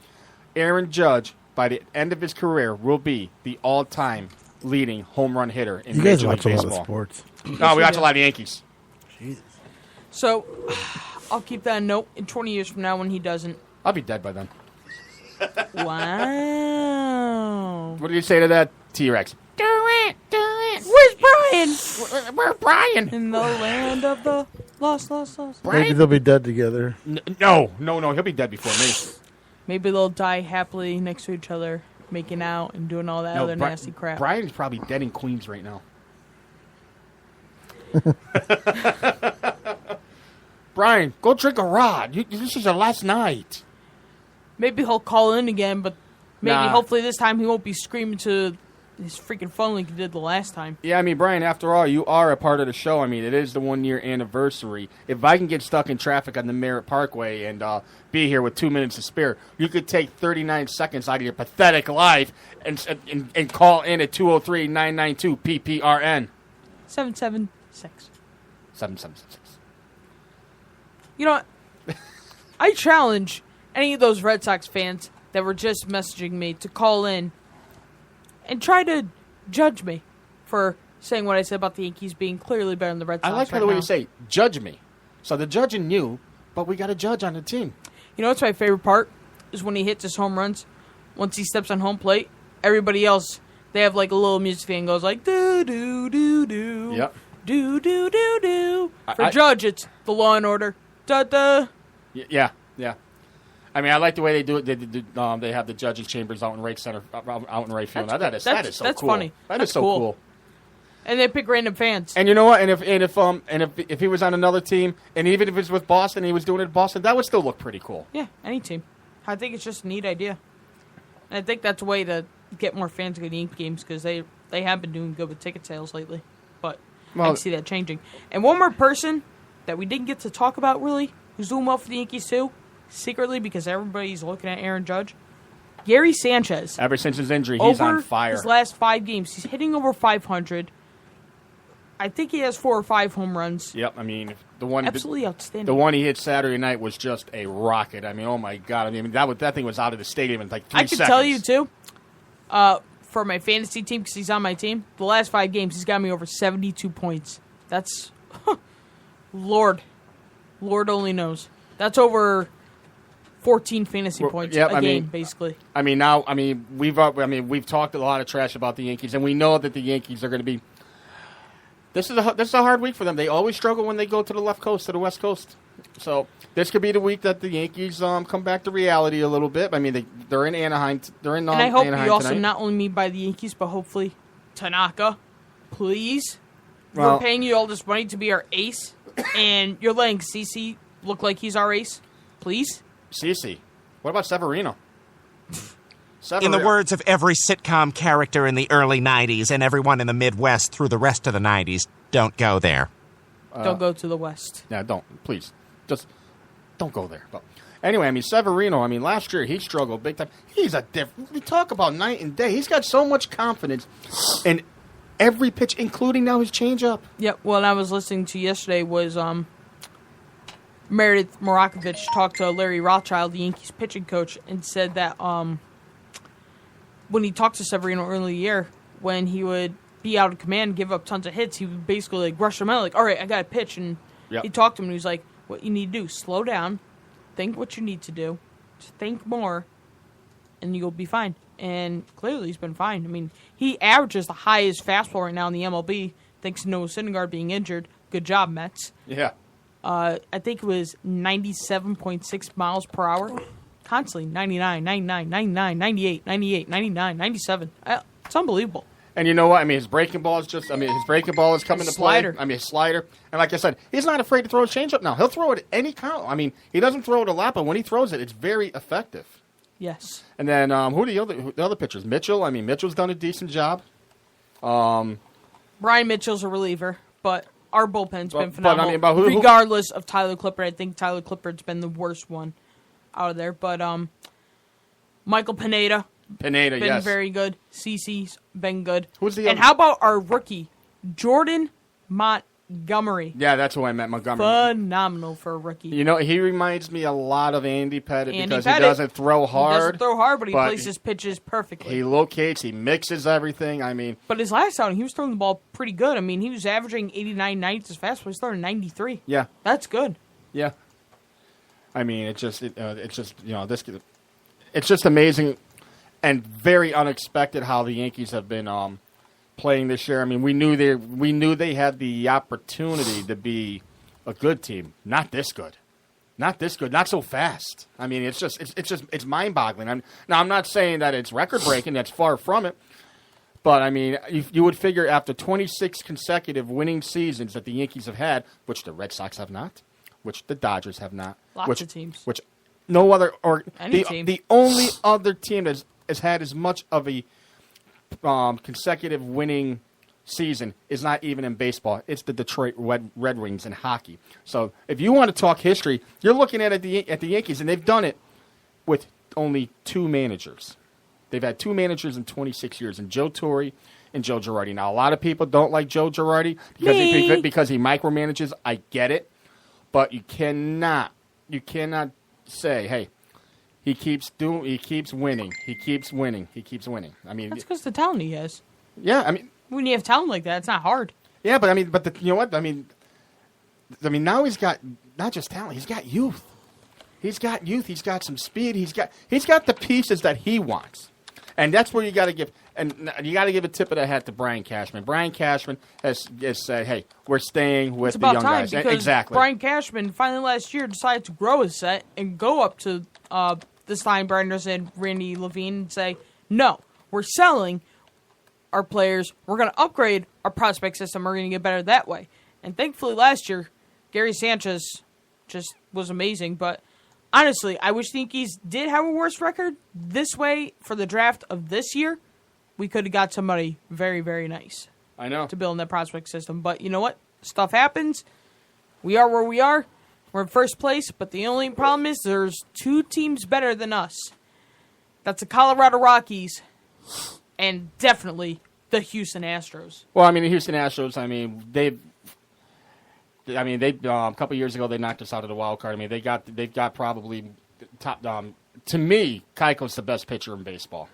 Aaron Judge, by the end of his career, will be the all-time leading home run hitter in Major League Baseball. You guys watch a lot of sports. No, we watch a lot of Yankees. Jesus. So, I'll keep that note in 20 years from now when he doesn't. I'll be dead by then. Wow. What do you say to that, T-Rex? Do it. Where's Brian? Where's Brian? In the land of the lost. Maybe they'll be dead together. No. He'll be dead before me. Maybe they'll die happily next to each other making out and doing all that other nasty crap. Brian's probably dead in Queens right now. Brian, go drink a rod. This is your last night. Maybe he'll call in again, but hopefully this time he won't be screaming to his freaking phone like he did the last time. Yeah, I mean, Brian, after all, you are a part of the show. I mean, it is the 1-year anniversary. If I can get stuck in traffic on the Merritt Parkway and be here with 2 minutes to spare, you could take 39 seconds out of your pathetic life and call in at 203-992-PPRN. 776. 776. You know what? I challenge any of those Red Sox fans that were just messaging me to call in and try to judge me for saying what I said about the Yankees being clearly better than the Red Sox. I like the way you say, judge me. So the judging you, but we got a judge on the team. You know what's my favorite part? Is when he hits his home runs. Once he steps on home plate, everybody else, they have like a little music thing goes like, do-do-do-do. Yep. Do-do-do-do. For Judge, it's the Law and Order. Da-da. Yeah. I mean, I like the way they do it. They have the judges' chambers out in right center, out in right field. That is so that's cool. Funny. That that's is so cool. And they pick random fans. And you know what? And if he was on another team, and even if it was with Boston, and he was doing it in Boston, that would still look pretty cool. Yeah, any team. I think it's just a neat idea. And I think that's a way to get more fans to go to Yankee games because they have been doing good with ticket sales lately. But I can see that changing. And one more person that we didn't get to talk about really, who's doing well for the Yankees too, secretly because everybody's looking at Aaron Judge, Gary Sanchez. Ever since his injury, he's on fire. His last 5 games, he's hitting over 500. I think he has 4 or 5 home runs. Yep, I mean the one absolutely outstanding. The one he hit Saturday night was just a rocket. I mean, oh my God! I mean that thing was out of the stadium in like 3 seconds. I can tell you too, for my fantasy team because he's on my team. The last 5 games, he's got me over 72 points. That's Lord only knows. That's over 14 fantasy points a game, basically. We've talked a lot of trash about the Yankees, and we know that the Yankees are going to be. This is a hard week for them. They always struggle when they go to the left coast, to the west coast. So this could be the week that the Yankees come back to reality a little bit. I mean, they're in Anaheim. They're in Anaheim. And I hope you also tonight. not only mean by the Yankees, but hopefully Tanaka, please. We're paying you all this money to be our ace, and you're letting CeCe look like he's our ace. Please. CeCe. What about Severino? In the words of every sitcom character in the early 90s and everyone in the Midwest through the rest of the 90s, don't go there. Don't go to the West. Yeah, don't. Please. Just don't go there. But anyway, I mean, Severino, last year he struggled big time. He's a different. We talk about night and day. He's got so much confidence in every pitch, including now his changeup. Yeah, what I was listening to yesterday was Meredith Morakovich talked to Larry Rothschild, the Yankees pitching coach, and said that when he talked to Severino early in the year, when he would be out of command, give up tons of hits, he would basically like rush him out, like, all right, I got to pitch. And he talked to him, and he was like, what you need to do, slow down, think what you need to do, just think more, and you'll be fine. And clearly he's been fine. I mean, he averages the highest fastball right now in the MLB, thanks to Noah Syndergaard being injured. Good job, Mets. Yeah. I think it was 97.6 miles per hour. Constantly 99, 99, 99, 98, 98, 99, 97. It's unbelievable. And you know what? I mean, his breaking ball is coming to play. I mean, his slider. And like I said, he's not afraid to throw his changeup now. He'll throw it at any count. I mean, he doesn't throw it a lot, but when he throws it, it's very effective. Yes. And then who are the other pitchers? Mitchell. I mean, Mitchell's done a decent job. Brian Mitchell's a reliever, but our bullpen's been phenomenal. But regardless of Tyler Clippard, I think Tyler Clippard's been the worst one out of there. But Michael Pineda been very good. CeCe's been good. Who's the and how about our rookie, Jordan Montgomery? Yeah, that's who I meant, Montgomery. Phenomenal for a rookie. You know, he reminds me a lot of Andy Pettit because he doesn't throw hard. He doesn't throw hard, but he plays his pitches perfectly. He locates, he mixes everything. I mean, but his last outing, he was throwing the ball pretty good. I mean, he was averaging 89, 90 as fast, but he's throwing 93. Yeah. That's good. Yeah. I mean, it's just amazing and very unexpected how the Yankees have been playing this year. I mean, we knew they had the opportunity to be a good team, not this good. Not this good, not so fast. I mean, it's mind-boggling. I'm not saying that it's record-breaking. That's far from it. But I mean, you would figure after 26 consecutive winning seasons that the Yankees have had, which the Red Sox have not, which the Dodgers have not, Lots of teams, which no other or team. The only other team that has had as much of a consecutive winning season is not even in baseball. It's the Detroit Red Wings in hockey. So if you want to talk history, you're looking at the Yankees, and they've done it with only 2 managers. They've had 2 managers in 26 years, and Joe Torre and Joe Girardi. Now, a lot of people don't like Joe Girardi because he micromanages. I get it, but you cannot say, hey, he keeps winning. I mean, that's because the talent he has. Yeah, I mean, when you have talent like that, it's not hard. Yeah, but I mean, you know what? I mean, now he's got not just talent; he's got youth. He's got some speed. He's got the pieces that he wants, and that's where you got to give. And you got to give a tip of the hat to Brian Cashman. Brian Cashman has said, "Hey, we're staying with the young guys." Exactly. Brian Cashman finally last year decided to grow his set and go up to the Steinbrenners and Randy Levine and say, "No, we're selling our players. We're going to upgrade our prospect system. We're going to get better that way." And thankfully, last year, Gary Sanchez just was amazing. But honestly, I wish the Yankees did have a worse record. This way, for the draft of this year, we could have got somebody very, very nice. I know. To build in that prospect system. But you know what? Stuff happens. We are where we are. We're in first place. But the only problem is there's 2 teams better than us. That's the Colorado Rockies and definitely the Houston Astros. Well, I mean, the Houston Astros, a couple years ago they knocked us out of the wild card. I mean, they've got probably top. To me, Keuchel's the best pitcher in baseball.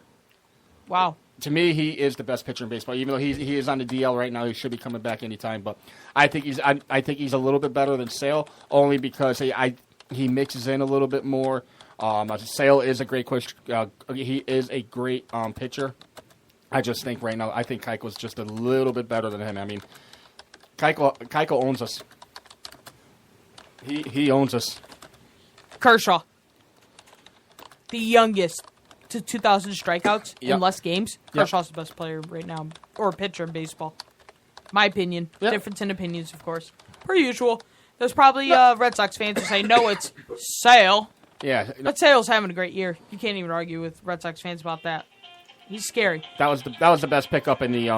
Wow. To me, he is the best pitcher in baseball. Even though he is on the DL right now, he should be coming back anytime. But I think he's a little bit better than Sale, only because he mixes in a little bit more. Sale is a great he is a great pitcher. I just think right now, I think Keuchel's just a little bit better than him. I mean, Keuchel owns us. He owns us. Kershaw, the youngest to 2,000 strikeouts in less games. Kershaw's the best player right now, or pitcher in baseball. My opinion. Yep. Difference in opinions, of course. Per usual. There's probably Red Sox fans who say, no, it's Sale. Yeah. But Sale's having a great year. You can't even argue with Red Sox fans about that. He's scary. That was the best pickup in the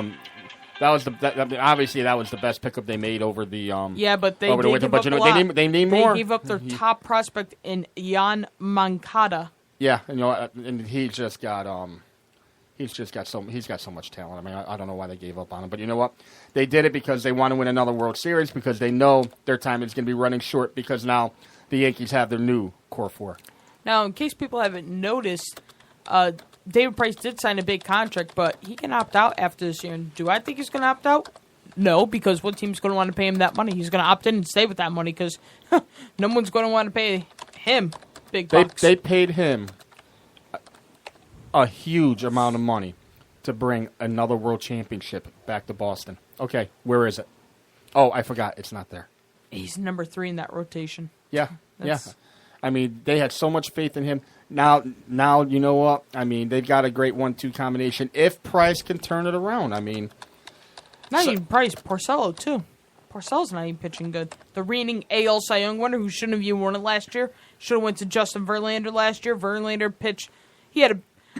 obviously that was the best pickup they made over the yeah, but they over the winter. But you know they need more. They gave up their top prospect in Jan Moncada. Yeah, and he's got so much talent. I mean, I don't know why they gave up on him, but you know what? They did it because they want to win another World Series because they know their time is going to be running short because now the Yankees have their new core 4. Now, in case people haven't noticed, David Price did sign a big contract, but he can opt out after this year. And do I think he's going to opt out? No, because what team's going to want to pay him that money? He's going to opt in and stay with that money because no one's going to want to pay him big bucks. They paid him a huge amount of money to bring another world championship back to Boston. Okay, where is it? Oh, I forgot. It's not there. He's number 3 in that rotation. Yeah, yeah. I mean, they had so much faith in him. Now, you know what? I mean, they've got a great 1-2 combination. If Price can turn it around, I mean. Not even Price, Porcello, too. Porcello's not even pitching good. The reigning AL Cy Young winner, who shouldn't have even won it last year, should have went to Justin Verlander last year. Verlander pitched.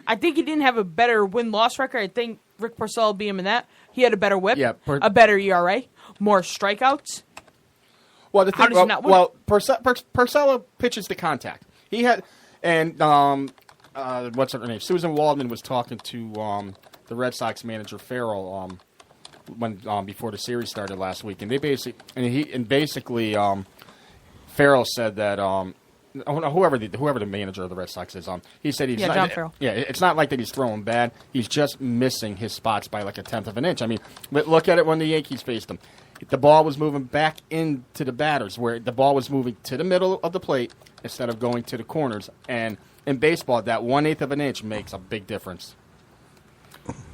I think he didn't have a better win-loss record. I think Rick Porcello beat him in that. He had a better whip, a better ERA, more strikeouts. Well, Porcello pitches to contact. He had, and what's her name? Susan Waldman was talking to the Red Sox manager Farrell before the series started last week, and basically Farrell said that whoever the manager of the Red Sox is, he said he's John Farrell. Yeah, it's not like that he's throwing bad. He's just missing his spots by like 1/10 of an inch. I mean, look at it when the Yankees faced him. The ball was moving back into the batters, where the ball was moving to the middle of the plate instead of going to the corners. And in baseball, that 1/8 of an inch makes a big difference.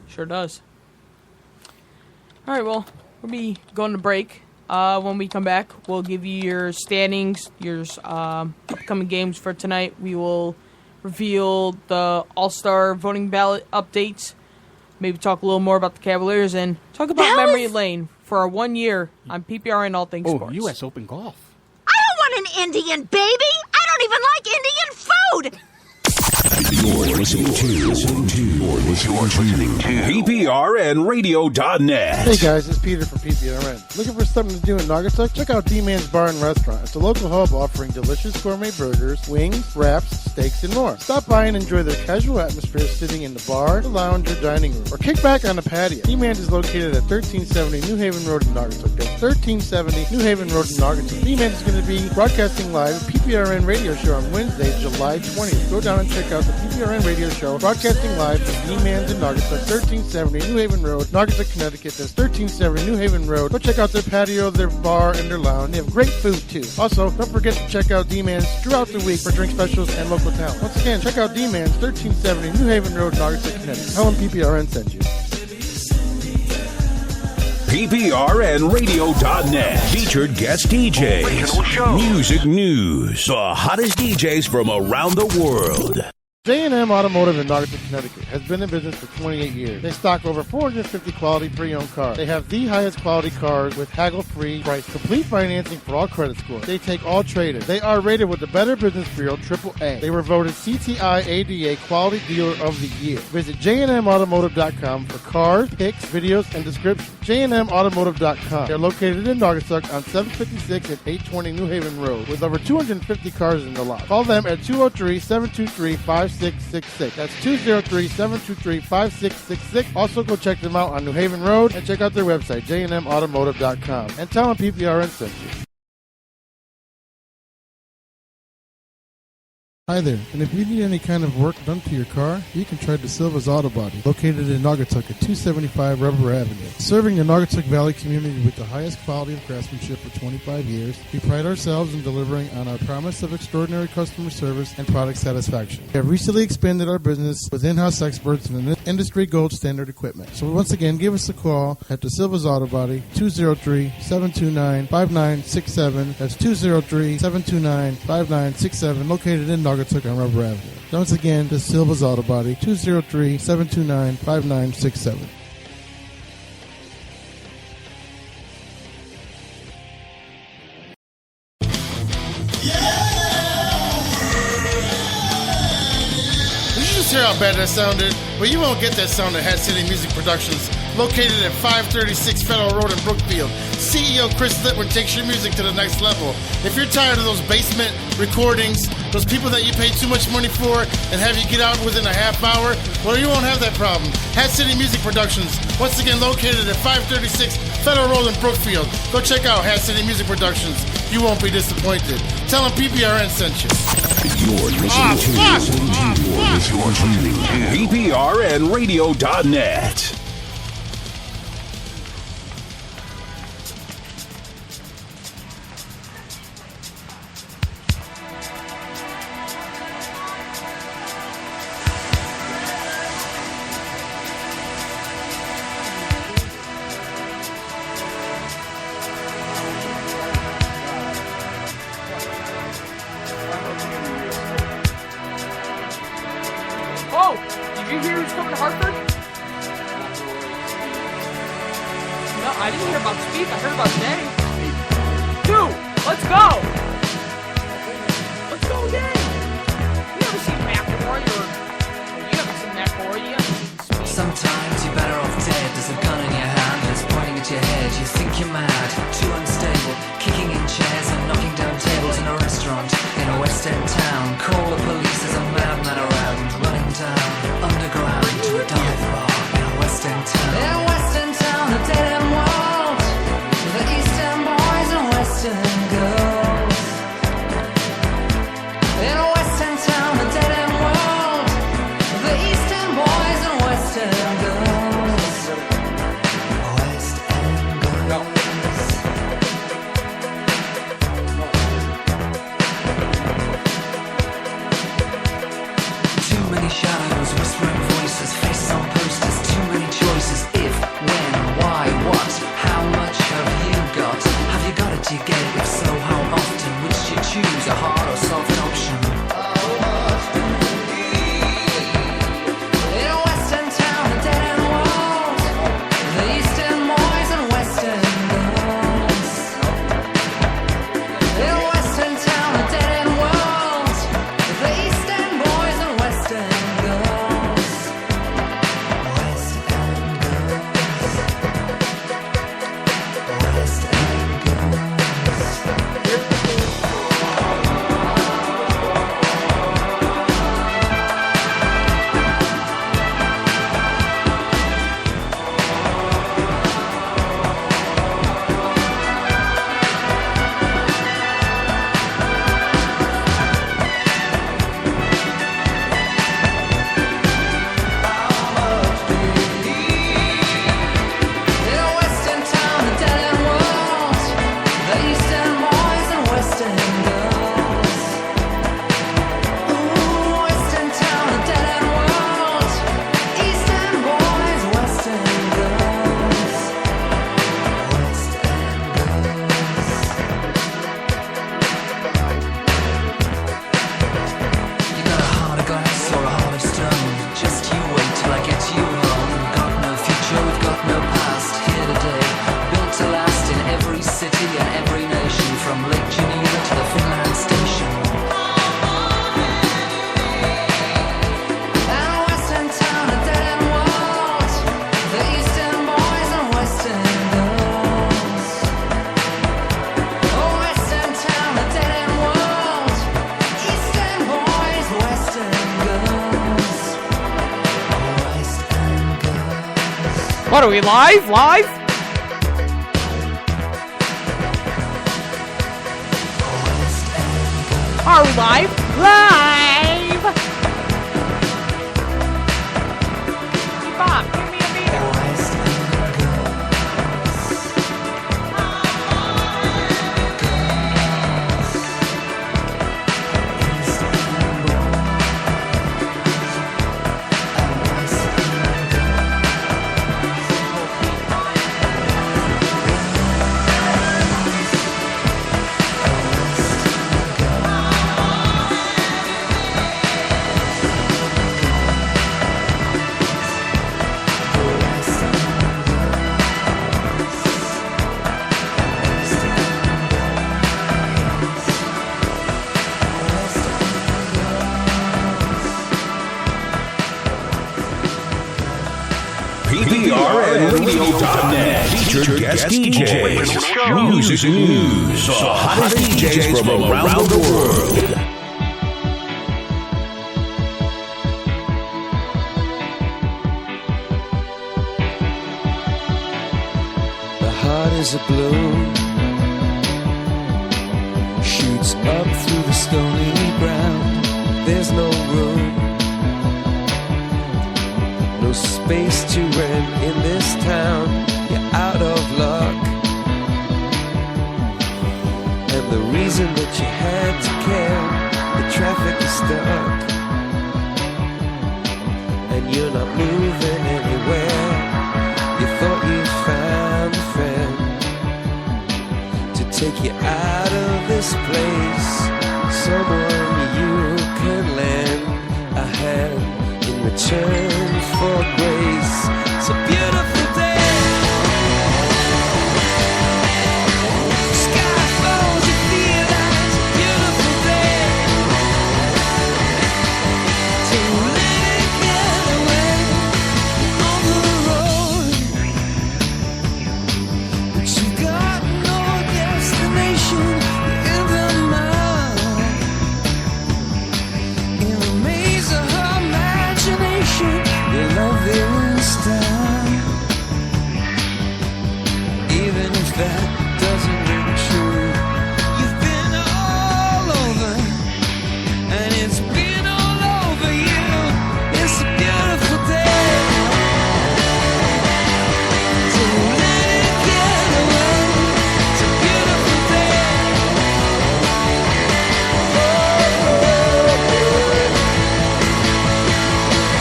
Sure does. All right, well, we'll be going to break. When we come back, we'll give you your standings, your upcoming games for tonight. We will reveal the All-Star voting ballot updates. Maybe talk a little more about the Cavaliers and talk about memory lane for our 1 year on PPR and All Things Sports. U.S. Open golf. I don't want an Indian baby. I don't even like Indian food. You're listening to PPRNradio.net. Hey guys, it's Peter from PPRN. Looking for something to do in Naugatuck? Check out D-Man's Bar and Restaurant. It's a local hub offering delicious gourmet burgers, wings, wraps, steaks, and more. Stop by and enjoy their casual atmosphere sitting in the bar, the lounge, or dining room, or kick back on the patio. D-Man's is located at 1370 New Haven Road in Naugatuck. That's 1370 New Haven Road in Naugatuck. D-Man's is going to be broadcasting live at PPRN Radio Show on Wednesday, July 20th. Go down and check out the PPRN Radio Show, broadcasting live from D-Man's in Naugatuck, 1370 New Haven Road, Naugatuck, Connecticut. That's 1370 New Haven Road. Go check out their patio, their bar, and their lounge. They have great food, too. Also, don't forget to check out D-Man's throughout the week for drink specials and local talent. Once again, check out D-Man's, 1370 New Haven Road, Naugatuck, Connecticut. Tell them PPRN sent you. PPRNradio.net. Featured guest DJs. Music news. The hottest DJs from around the world. J&M Automotive in Naugatuck, Connecticut has been in business for 28 years. They stock over 450 quality pre-owned cars. They have the highest quality cars with haggle-free price, complete financing for all credit scores. They take all trade-ins. They are rated with the Better Business Bureau AAA. They were voted CTI ADA Quality Dealer of the Year. Visit jnmautomotive.com for cars, pics, videos, and descriptions. jnmautomotive.com. They're located in Naugatuck on 756 and 820 New Haven Road with over 250 cars in the lot. Call them at 203-723-5666. That's 203-723-5666. Also, go check them out on New Haven Road and check out their website, jnmautomotive.com. And tell them PPRN sent you. Hi there, and if you need any kind of work done to your car, you can try DeSilva's Auto Body, located in Naugatuck at 275 Rubber Avenue. Serving the Naugatuck Valley community with the highest quality of craftsmanship for 25 years, we pride ourselves in delivering on our promise of extraordinary customer service and product satisfaction. We have recently expanded our business with in-house experts in industry gold standard equipment. So once again, give us a call at DeSilva's Auto Body, 203-729-5967. That's 203-729-5967, located in Naugatuck on Rubber Avenue. Once again, the Silva's Auto Body, 203-729-5967. Did you just hear how bad that sounded? Well, you won't get that sound at Hat City Music Productions, located at 536 Federal Road in Brookfield. CEO Chris Litwin takes your music to the next level. If you're tired of those basement recordings, those people that you pay too much money for and have you get out within a half hour, well, you won't have that problem. Hat City Music Productions, once again located at 536 Federal Road in Brookfield. Go check out Hat City Music Productions. You won't be disappointed. Tell them PPRN sent you. You're listening to PPRNradio.net. Oh, did you hear who's coming to Hartford? No, I didn't hear about Speed. I heard about Day. Dude, let's go. Let's go, Day. You ever seen McElroy or you haven't seen McElroy? You haven't seen Speed. Sometimes you're better off dead. There's a gun in your hand that's pointing at your head. You think you're mad, too unstable, kicking in chairs and knocking down tables in a restaurant in a West End town. Call the police, there's a madman around, running down underground to a dive bar in a West End town. In a West End town, a dead end world, the East End boys and West End girls. In a West End town, a dead end world, the East End boys and West End girls. West End girls. Too many shadows, whispering voices, faces on posters, too many choices. If What are we live? Live? Are we live? Live! Bob, give me a meter. PBRNradio.net. Featured guest DJs. Music news. The hottest DJs from around the world. The heart is a balloon, shoots up through the stony ground. There's no room, no space to rent in this town. You're out of luck, and the reason that you had to care, the traffic is stuck, and you're not moving anywhere. You thought you found a friend to take you out of this place, someone you can lend a hand in return for grace. It's a beautiful day. Sky falls, you feel like it's a beautiful day. So let it get away on the road, but you got no destination in the mind. In a maze of her imagination, your love is style. Even if that doesn't ring true, you've been all over, and it's been all over you. It's a beautiful day. So let it get away. It's a beautiful day.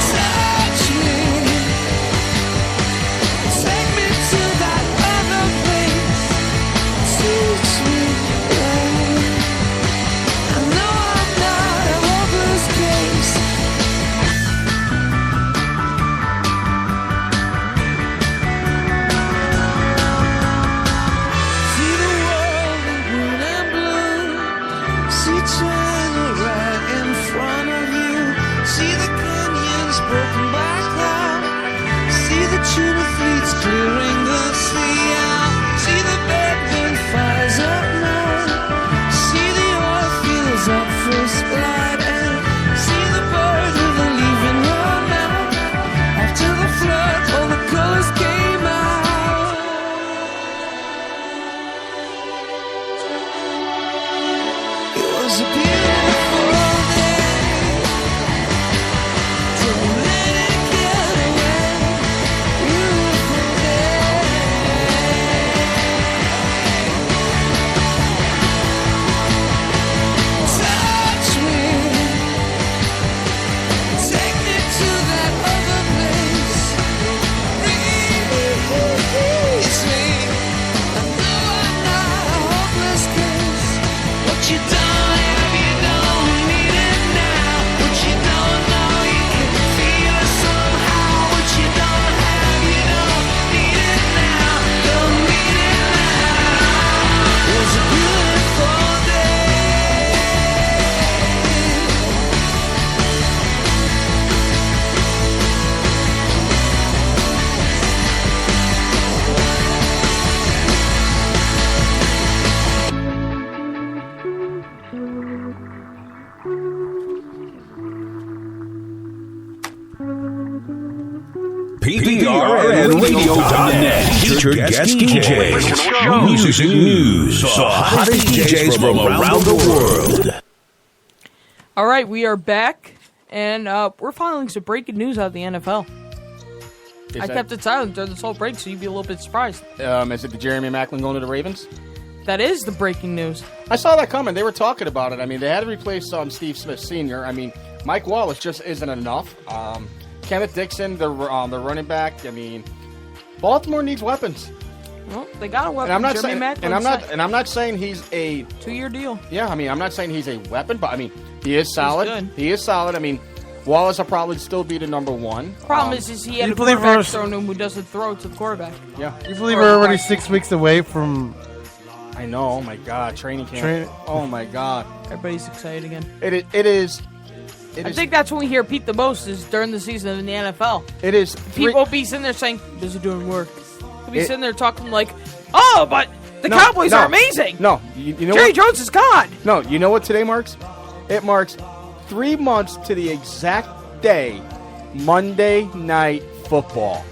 Touch me, take me to that other place. Teach me, love. I know I'm not a hopeless case. See the world in green and blue. See China right in front of you. See the canyons broken by cloud. See the tuna fleets clearing the sea out. See the bedroom fires at night. See the oil fields up for split. And see the bird with a leaf in her mouth. After the flood, all the colors came out. It was a beautiful day. So let it get away. Beautiful day. Touch me, take me to that other place. Release me. I know I'm not a hopeless case. What you done, have you RNRadio.net. Featured guest DJs. Music and news. The hottest DJs from around the world. All right, we are back, and we're following some breaking news out of the NFL. I kept it silent during this whole break, so you'd be a little bit surprised. Is it the Jeremy Maclin going to the Ravens? That is the breaking news. I saw that coming. They were talking about it. I mean, they had to replace Steve Smith Sr. I mean, Mike Wallace just isn't enough. Kenneth Dixon, the running back. I mean, Baltimore needs weapons. Well, they got a weapon. And I'm not saying he's a 2-year deal. Yeah, I mean, I'm not saying he's a weapon, but I mean, he is solid. He's good. He is solid. I mean, Wallace will probably still be the number one. Problem is he had a quarterback thrown to him who doesn't throw to the quarterback. Yeah. You believe we're already 6 weeks away from... I know. Oh, my God. Training camp. Oh, my God. Everybody's excited again. It is. I think that's when we hear Pete the most is during the season in the NFL. It is. People be sitting there saying, this is doing work. He'll be sitting there talking like, oh, but the Cowboys are amazing. No. You know Jerry Jones is God. No, you know what today marks? It marks 3 months to the exact day, Monday Night Football.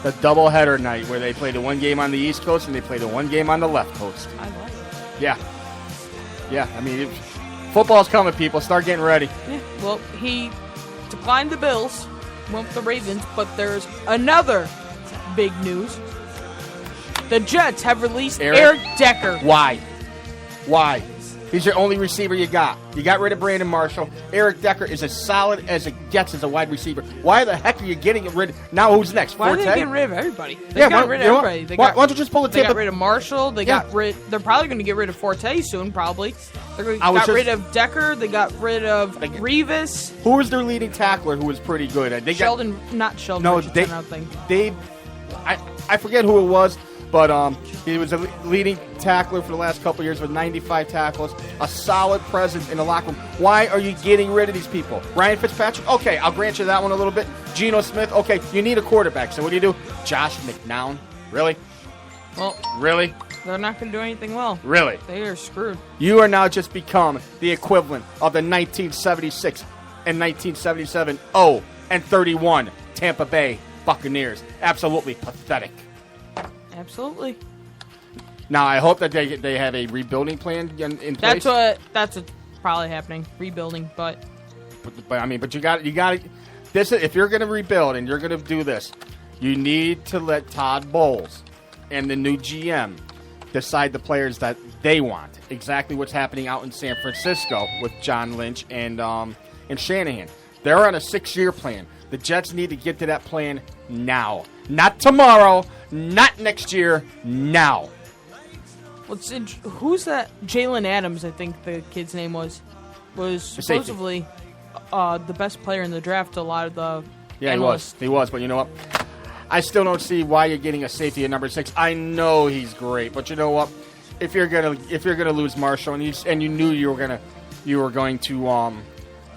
The doubleheader night where they play the one game on the East Coast and they play the one game on the left coast. I like it. Yeah. Yeah, I mean, football's coming, people. Start getting ready. Yeah. Well, he declined the Bills, went with the Ravens, but there's another big news. The Jets have released Eric Decker. Why? He's your only receiver you got. You got rid of Brandon Marshall. Eric Decker is as solid as it gets as a wide receiver. Why the heck are you getting rid of... Now who's next? Why are they getting rid of everybody? They got rid of everybody. Why don't you just pull the They tape? got rid of Marshall. They're probably going to get rid of Forte soon, probably. Got rid of Decker. They got rid of Revis. Who was their leading tackler who was pretty good? Not Sheldon. No, Richardson, I don't think. I forget who it was, but he was a leading tackler for the last couple of years with 95 tackles, a solid presence in the locker room. Why are you getting rid of these people? Ryan Fitzpatrick? Okay, I'll grant you that one a little bit. Geno Smith? Okay, you need a quarterback. So what do? Josh McCown? Really? Well, really? They're not going to do anything well. Really? They are screwed. You are now just become the equivalent of the 1976 and 1977 and 31 Tampa Bay Buccaneers. Absolutely pathetic. Absolutely. Now I hope that they have a rebuilding plan in place. That's what's probably happening. Rebuilding, but I mean, you got this. If you're going to rebuild and you're going to do this, you need to let Todd Bowles and the new GM decide the players that they want. Exactly what's happening out in San Francisco with John Lynch and Shanahan. They're on a 6-year plan. The Jets need to get to that plan now. Not tomorrow, not next year, now. Who's that? Jalen Adams, I think the kid's name was supposedly the best player in the draft to a lot of the analysts. He was, but you know what? I still don't see why you're getting a safety at number 6. I know he's great, but you know what? If you're gonna lose Marshall and you knew you were going to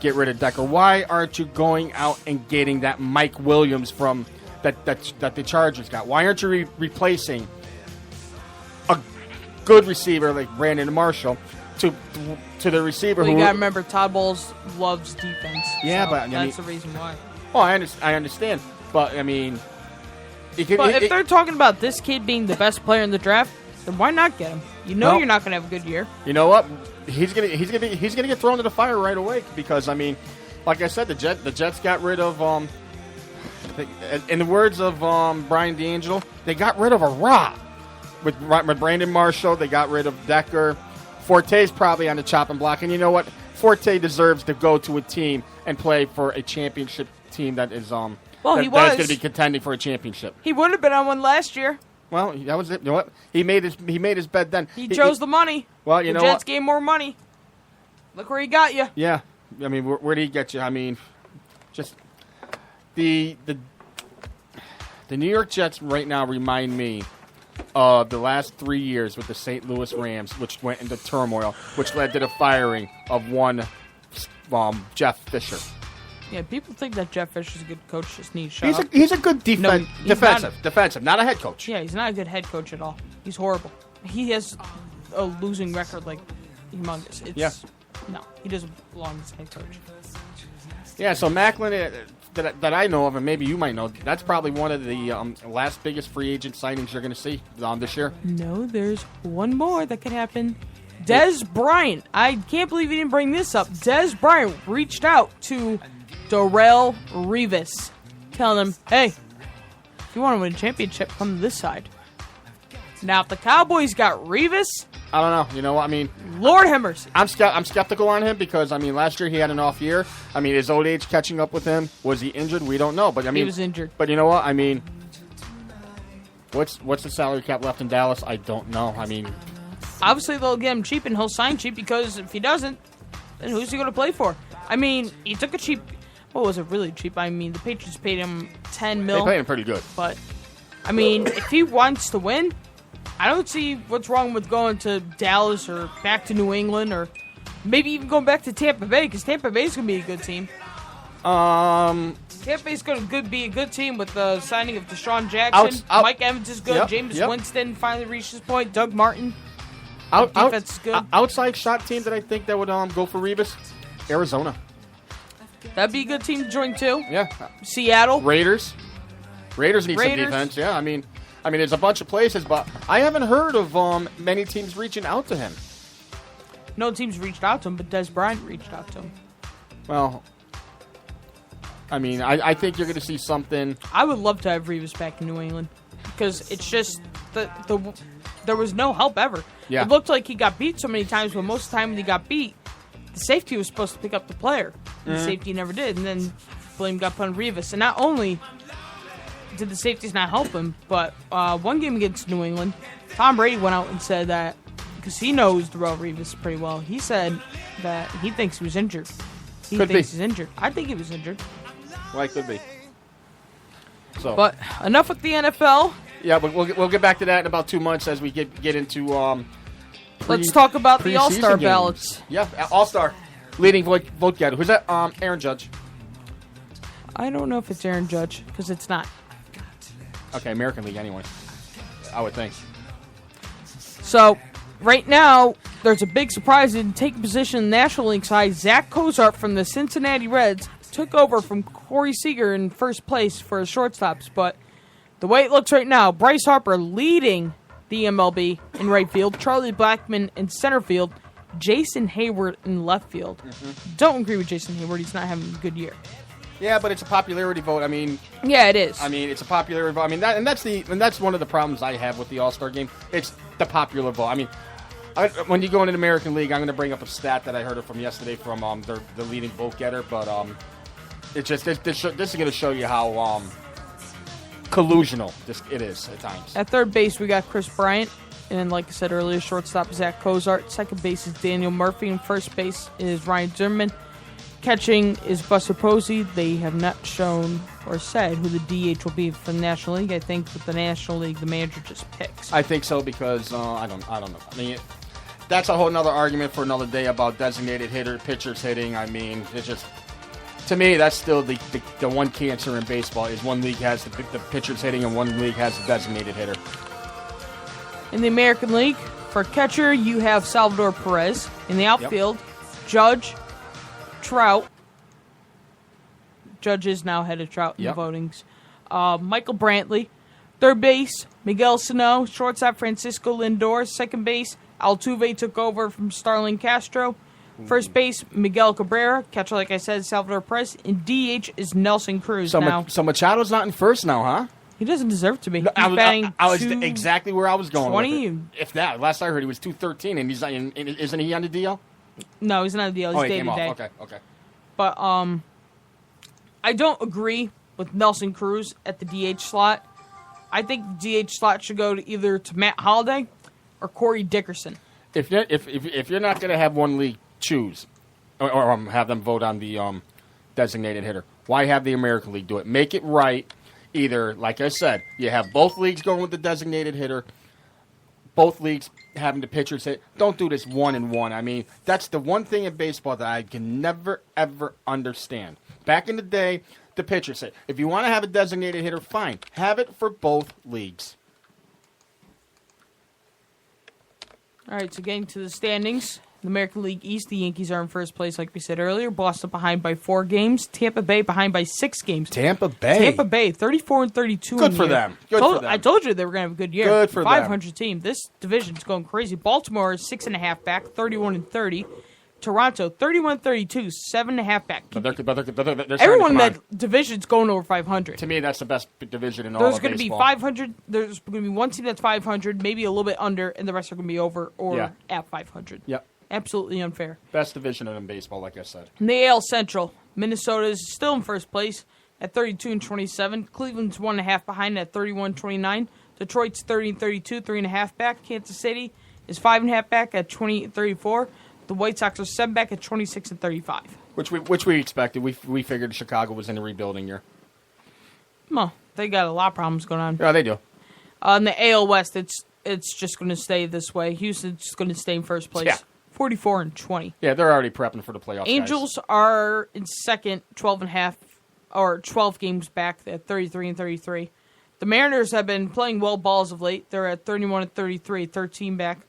get rid of Decker, why aren't you going out and getting that Mike Williams from that the Chargers got? Why aren't you replacing a good receiver like Brandon Marshall to the receiver? Well, you gotta remember, Todd Bowles loves defense. Yeah, so but that's the reason why. Oh, I understand, but I mean, if they're talking about this kid being the best player in the draft, then why not get him? You're not gonna have a good year. You know what? He's gonna get thrown to the fire right away because I mean, like I said, the Jets got rid of in the words of Brian D'Angelo, they got rid of a rock with Brandon Marshall. They got rid of Decker. Forte's probably on the chopping block, and you know what? Forte deserves to go to a team and play for a championship team that is he was going to be contending for a championship. He would have been on one last year. Well, that was it. You know what? He made his bed then. He chose the money. Well, you know the Jets what? gave more money. Look where he got you. Yeah, I mean, where did he get you? I mean, just the New York Jets right now remind me of the last 3 years with the St. Louis Rams, which went into turmoil, which led to the firing of one Jeff Fisher. Yeah, people think that Jeff Fisher's a good coach. Just needs to shut up. He's a good defensive, not a head coach. Yeah, he's not a good head coach at all. He's horrible. He has a losing record like humongous. No, he doesn't belong as head coach. Yeah, so Maclin, that I know of, and maybe you might know, that's probably one of the last biggest free agent signings you're going to see this year. No, there's one more that could happen. Des Bryant. I can't believe you didn't bring this up. Des Bryant reached out to Darrelle Revis, telling him, hey, if you want to win a championship, come to this side. Now, if the Cowboys got Revis, I don't know. You know what I mean? Lord have mercy. I'm skeptical on him because, I mean, last year he had an off year. I mean, his old age catching up with him. Was he injured? We don't know. But I mean, he was injured. But you know what? I mean, what's the salary cap left in Dallas? I don't know. I mean, obviously they'll get him cheap and he'll sign cheap because if he doesn't, then who's he going to play for? I mean, he took a cheap. What was it really cheap? I mean, the Patriots paid him $10 million. They paid him pretty good. But I mean, if he wants to win, I don't see what's wrong with going to Dallas or back to New England or maybe even going back to Tampa Bay because Tampa Bay's going to be a good team. Tampa Bay's going to be a good team with the signing of Deshaun Jackson. Mike Evans is good. Yep, James Winston finally reached his point. Doug Martin. Defense is good. Outside shot team that I think that would go for Revis, Arizona. That'd be a good team to join too. Yeah. Seattle. Raiders need some defense. Yeah, I mean, there's a bunch of places, but I haven't heard of many teams reaching out to him. No teams reached out to him, but Des Bryant reached out to him. Well, I mean, I think you're going to see something. I would love to have Revis back in New England because it's just there was no help ever. Yeah. It looked like he got beat so many times, but most of the time when he got beat, the safety was supposed to pick up the player. The safety never did, and then blame got put on Revis. And not only did the safeties not help him, but one game against New England, Tom Brady went out and said that, because he knows Darrelle Revis pretty well, he said that he thinks he was injured. He thinks he's injured. I think he was injured. Well, it could be. So, but enough with the NFL. Yeah, but we'll get back to that in about 2 months as we get into. Let's talk about the All-Star ballots. Yeah, All-Star leading vote getter. Who's that? Aaron Judge. I don't know if it's Aaron Judge because it's not. Okay, American League anyway. I would think. So, right now, there's a big surprise in taking position in the National League side. Zach Cozart from the Cincinnati Reds took over from Corey Seager in first place for his shortstops. But the way it looks right now, Bryce Harper leading the MLB in right field, Charlie Blackmon in center field, Jason Hayward in left field. Don't agree with Jason Hayward. He's not having a good year. Yeah, but it's a popularity vote. I mean, yeah, it is. I mean, it's a popularity vote. I mean, that's one of the problems I have with the All-Star game. It's the popular vote. I mean, when you go into the American League, I'm going to bring up a stat that I heard from yesterday from the leading vote getter, but it's just this is going to show you how collusional it is at times. At third base, we got Chris Bryant, and like I said earlier, shortstop Zach Cozart. Second base is Daniel Murphy, and first base is Ryan Zimmerman. Catching is Buster Posey. They have not shown or said who the DH will be for the National League. I think with the National League, the manager just picks. I think so because I don't know. I mean, that's a whole nother argument for another day about designated pitchers hitting. I mean, it's just, to me, that's still the one cancer in baseball is one league has the pitchers hitting and one league has the designated hitter. In the American League, for catcher, you have Salvador Perez. In the outfield, Judge, Trout. Judge is now head of Trout in the votings. Michael Brantley. Third base, Miguel Sano. Shortstop, Francisco Lindor. Second base, Altuve took over from Starlin Castro. First base, Miguel Cabrera. Catcher, like I said, Salvador Perez. And DH is Nelson Cruz now. So Machado's not in first now, huh? He doesn't deserve to be. No, He's batting I was exactly where I was going 20? with it. If that. Last I heard, he was 213, and he's isn't he on the DL? No, he's not on the DL. He's day-to-day. Okay. But I don't agree with Nelson Cruz at the DH slot. I think the DH slot should go either to Matt Holliday or Corey Dickerson. If you're not going to have one league choose or have them vote on the designated hitter, why have the American League do it? Make it right. Either, like I said, you have both leagues going with the designated hitter, both leagues having the pitchers hit. Don't do this 1-1. I mean, that's the one thing in baseball that I can never, ever understand. Back in the day, the pitchers hit. If you want to have a designated hitter, fine. Have it for both leagues. All right, so getting to the standings. The American League East, the Yankees are in first place, like we said earlier. Boston behind by 4 games. Tampa Bay behind by 6 games. Tampa Bay, 34-32. Good for them. Good for them. I told you they were going to have a good year. Good for 500 them. team. This division's going crazy. Baltimore is 6.5 back, 31-30. Toronto 31-32, 7.5 back. But Everyone in that division's going over 500. To me, that's the best division in all There's of going to be baseball. 500. There's going to be one team that's 500, maybe a little bit under, and the rest are going to be over or at 500. Yep. Absolutely unfair. Best division in baseball, like I said. In the AL Central, Minnesota is still in first place at 32-27. Cleveland's 1.5 behind at 31-29. Detroit's 30-32, 3.5 back. Kansas City is 5.5 back at 20-34. The White Sox are 7 back at 26-35. Which we expected. We figured Chicago was in a rebuilding year. Well, they got a lot of problems going on. Yeah, they do. In the AL West, it's just going to stay this way. Houston's going to stay in first place. Yeah. 44-20. Yeah, they're already prepping for the playoffs. Angels are in second, 12.5 or 12 games back at 33-33. The Mariners have been playing well ball as of late. They're at 31-33, 13 back.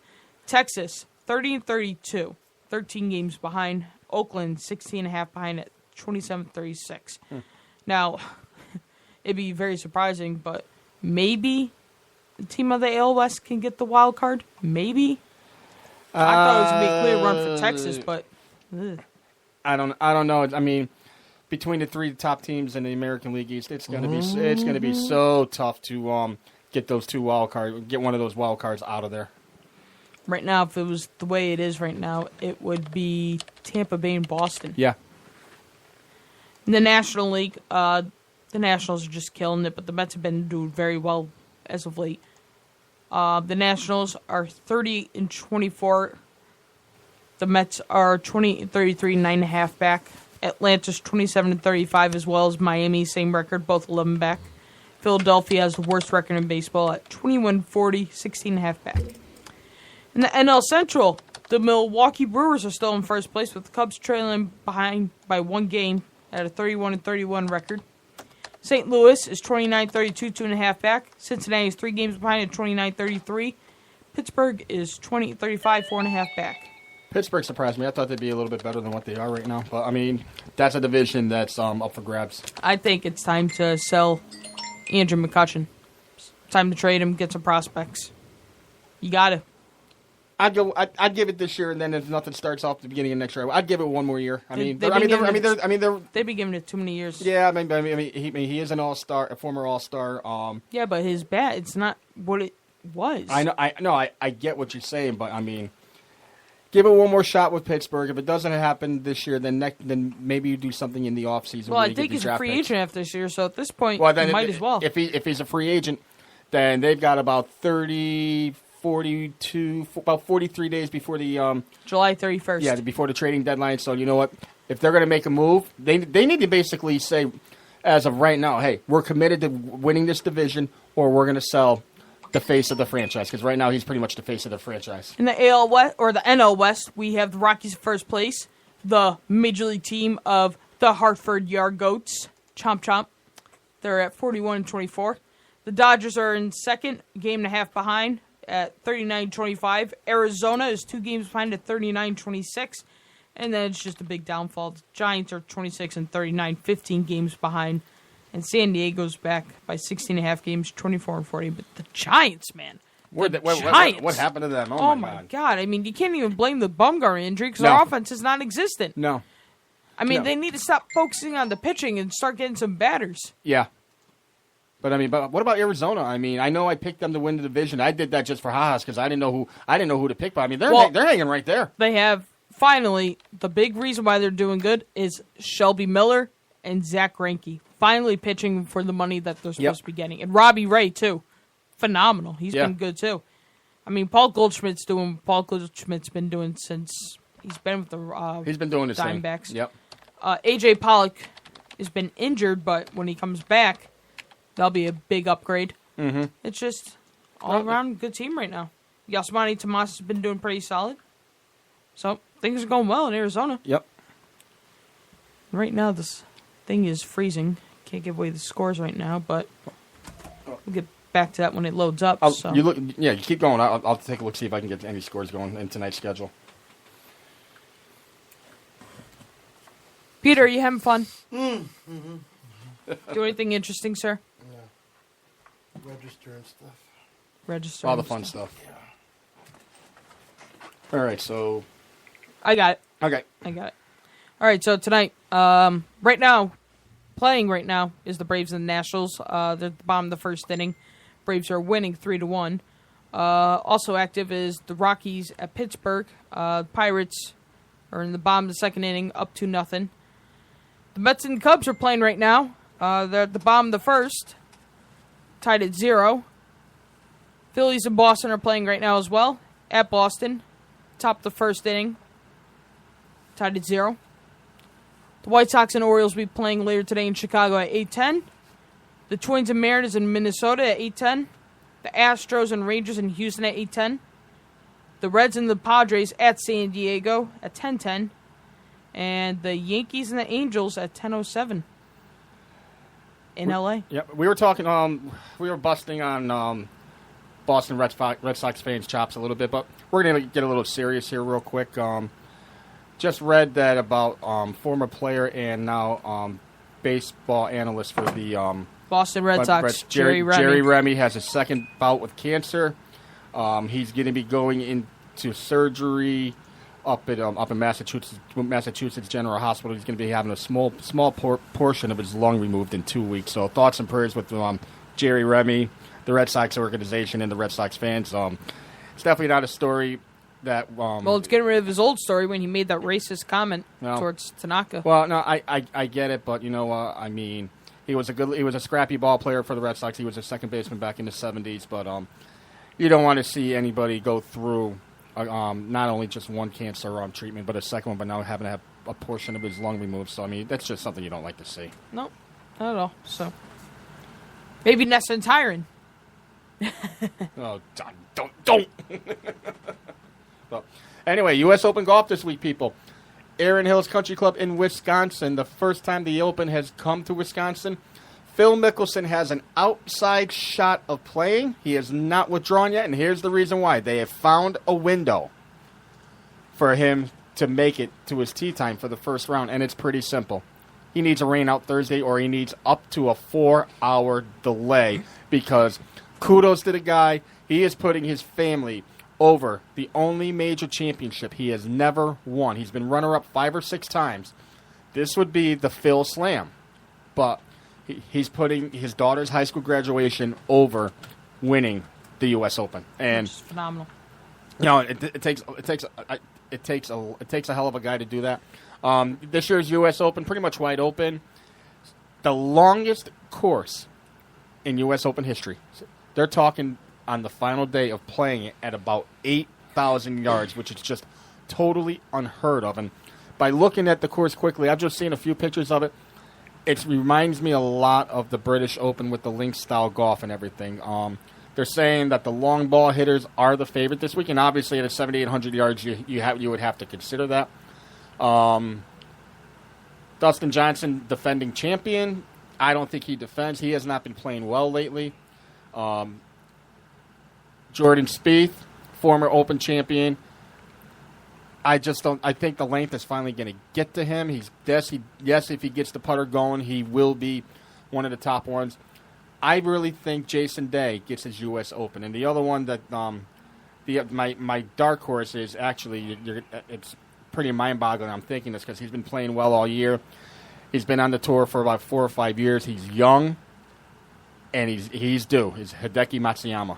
Texas 30-32, 13 games behind. Oakland 16.5 behind at 27-36. Now, it'd be very surprising, but maybe the team of the AL West can get the wild card. Maybe. I thought it was going to be a clear run for Texas, but I don't know. I mean, between the 3 top teams in the American League East, it's going to be so tough to get those 2 wild cards, get one of those wild cards out of there. Right now, if it was the way it is right now, it would be Tampa Bay and Boston. Yeah. In the National League, the Nationals are just killing it, but the Mets have been doing very well as of late. The Nationals are 30-24. The Mets are 20-33, 9.5 back. Atlanta's 27-35, as well as Miami, same record, both 11 back. Philadelphia has the worst record in baseball at 21-40, 16.5 back. In the NL Central, the Milwaukee Brewers are still in first place, with the Cubs trailing behind by 1 game at a 31-31 record. St. Louis is 29-32, 2.5 back. Cincinnati is 3 games behind at 29-33. Pittsburgh is 20-35, 4.5 back. Pittsburgh surprised me. I thought they'd be a little bit better than what they are right now. But, I mean, that's a division that's up for grabs. I think it's time to sell Andrew McCutchen. It's time to trade him, get some prospects. You got to. I'd give it this year, and then if nothing starts off at the beginning of next year, I'd give it one more year. They've been giving it too many years. Yeah, I mean, he is an all-star, a former all-star. Yeah, but his bat, it's not what it was. I get what you're saying, but I mean, give it one more shot with Pittsburgh. If it doesn't happen this year, then maybe you do something in the offseason. Well, I think he's a free agent after this year, so at this point, then he might as well. If he's a free agent, then they've got about 43 days before the July 31st. Yeah, before the trading deadline. So you know what? If they're going to make a move, they need to basically say, as of right now, hey, we're committed to winning this division, or we're going to sell the face of the franchise, because right now he's pretty much the face of the franchise. In the AL West or the NL West, we have the Rockies in first place, the Major League team of the Hartford Yard Goats, Chomp Chomp. They're at 41-24. The Dodgers are in second, game and a half behind at 39-25. Arizona is 2 games behind at 39-26. And then it's just a big downfall. The Giants are 26-39, 15 games behind. And San Diego's back by 16.5 games, 24-40. But the Giants, man. Giants. What happened to them? Oh my God. I mean, you can't even blame the Bumgarner injury because their offense is non-existent. No. I mean, they need to stop focusing on the pitching and start getting some batters. Yeah. But what about Arizona? I mean, I know I picked them to win the division. I did that just for ha-has because I didn't know who to pick. But I mean, they're hanging right there. They have finally the big reason why they're doing good is Shelby Miller and Zach Greinke finally pitching for the money that they're supposed to be getting, and Robbie Ray too, phenomenal. He's been good too. I mean, Paul Goldschmidt's been doing since he's been with the he's been doing his Diamondbacks. Thing. Yep. AJ Pollock has been injured, but when he comes back, that'll be a big upgrade. Mm-hmm. It's just all around good team right now. Yasmani Tomas has been doing pretty solid, so things are going well in Arizona. Yep. Right now, this thing is freezing. Can't give away the scores right now, but we'll get back to that when it loads up. You keep going. I'll take a look, see if I can get any scores going in tonight's schedule. Peter, are you having fun? Do anything interesting, sir? Yeah. Register and stuff. Register. All the fun stuff. Yeah. All right, so I got it. Okay. I got it. All right, so tonight, playing right now is the Braves and the Nationals. They're at the bottom of the first inning. Braves are winning 3-1. Also active is the Rockies at Pittsburgh. Pirates are in the bottom of the second inning, up 2-0. The Mets and Cubs are playing right now. They're at the bottom of the first, tied at 0. Phillies and Boston are playing right now as well, at Boston, top of the first inning, tied at 0. The White Sox and Orioles will be playing later today in Chicago at 8:10. The Twins and Mariners in Minnesota at 8:10. The Astros and Rangers in Houston at 8:10. The Reds and the Padres at San Diego at 10:10. And the Yankees and the Angels at 10:07 in LA. Yep, we were talking. We were busting on Boston Red Sox fans' chops a little bit, but we're going to get a little serious here real quick. Just read that about former player and now baseball analyst for the Boston Red Sox, Jerry Remy. Jerry Remy has a second bout with cancer. He's going to be going into surgery up in Massachusetts General Hospital. He's going to be having a small portion of his lung removed in 2 weeks. So thoughts and prayers with Jerry Remy, the Red Sox organization, and the Red Sox fans. It's definitely not a story that. Well, it's getting rid of his old story when he made that racist comment towards Tanaka. Well, no, I get it, but you know what? I mean, he was a scrappy ball player for the Red Sox. He was a second baseman back in the 70s, but you don't want to see anybody go through not only just one cancer treatment, but a second one, but now having to have a portion of his lung removed. So, I mean, that's just something you don't like to see. Nope, not at all. So, maybe Nessa and Tyron. Oh, don't. Well, anyway, U.S. Open golf this week, people. Erin Hills Country Club in Wisconsin. The first time the Open has come to Wisconsin. Phil Mickelson has an outside shot of playing. He has not withdrawn yet, and here's the reason why. They have found a window for him to make it to his tee time for the first round, and it's pretty simple. He needs a rain out Thursday, or he needs up to a 4-hour delay, because kudos to the guy. He is putting his family over the only major championship he has never won. He's been runner-up 5 or 6 times. This would be the Phil Slam, but he's putting his daughter's high school graduation over winning the U.S. Open, and which is phenomenal. You know, it takes a hell of a guy to do that. This year's U.S. Open pretty much wide open. The longest course in U.S. Open history. They're talking on the final day of playing it at about 8,000 yards, which is just totally unheard of. And by looking at the course quickly, I've just seen a few pictures of it. It reminds me a lot of the British Open with the links-style golf and everything. They're saying that the long ball hitters are the favorite this week, and obviously at 7,800 yards, you would have to consider that. Dustin Johnson, defending champion. I don't think he defends. He has not been playing well lately. Jordan Spieth, former Open champion. I just don't. I think the length is finally going to get to him. Yes, if he gets the putter going, he will be one of the top ones. I really think Jason Day gets his U.S. Open, and the other one that my dark horse is actually it's pretty mind-boggling. I'm thinking this because he's been playing well all year. He's been on the tour for about 4 or 5 years. He's young, and he's due. It's Hideki Matsuyama.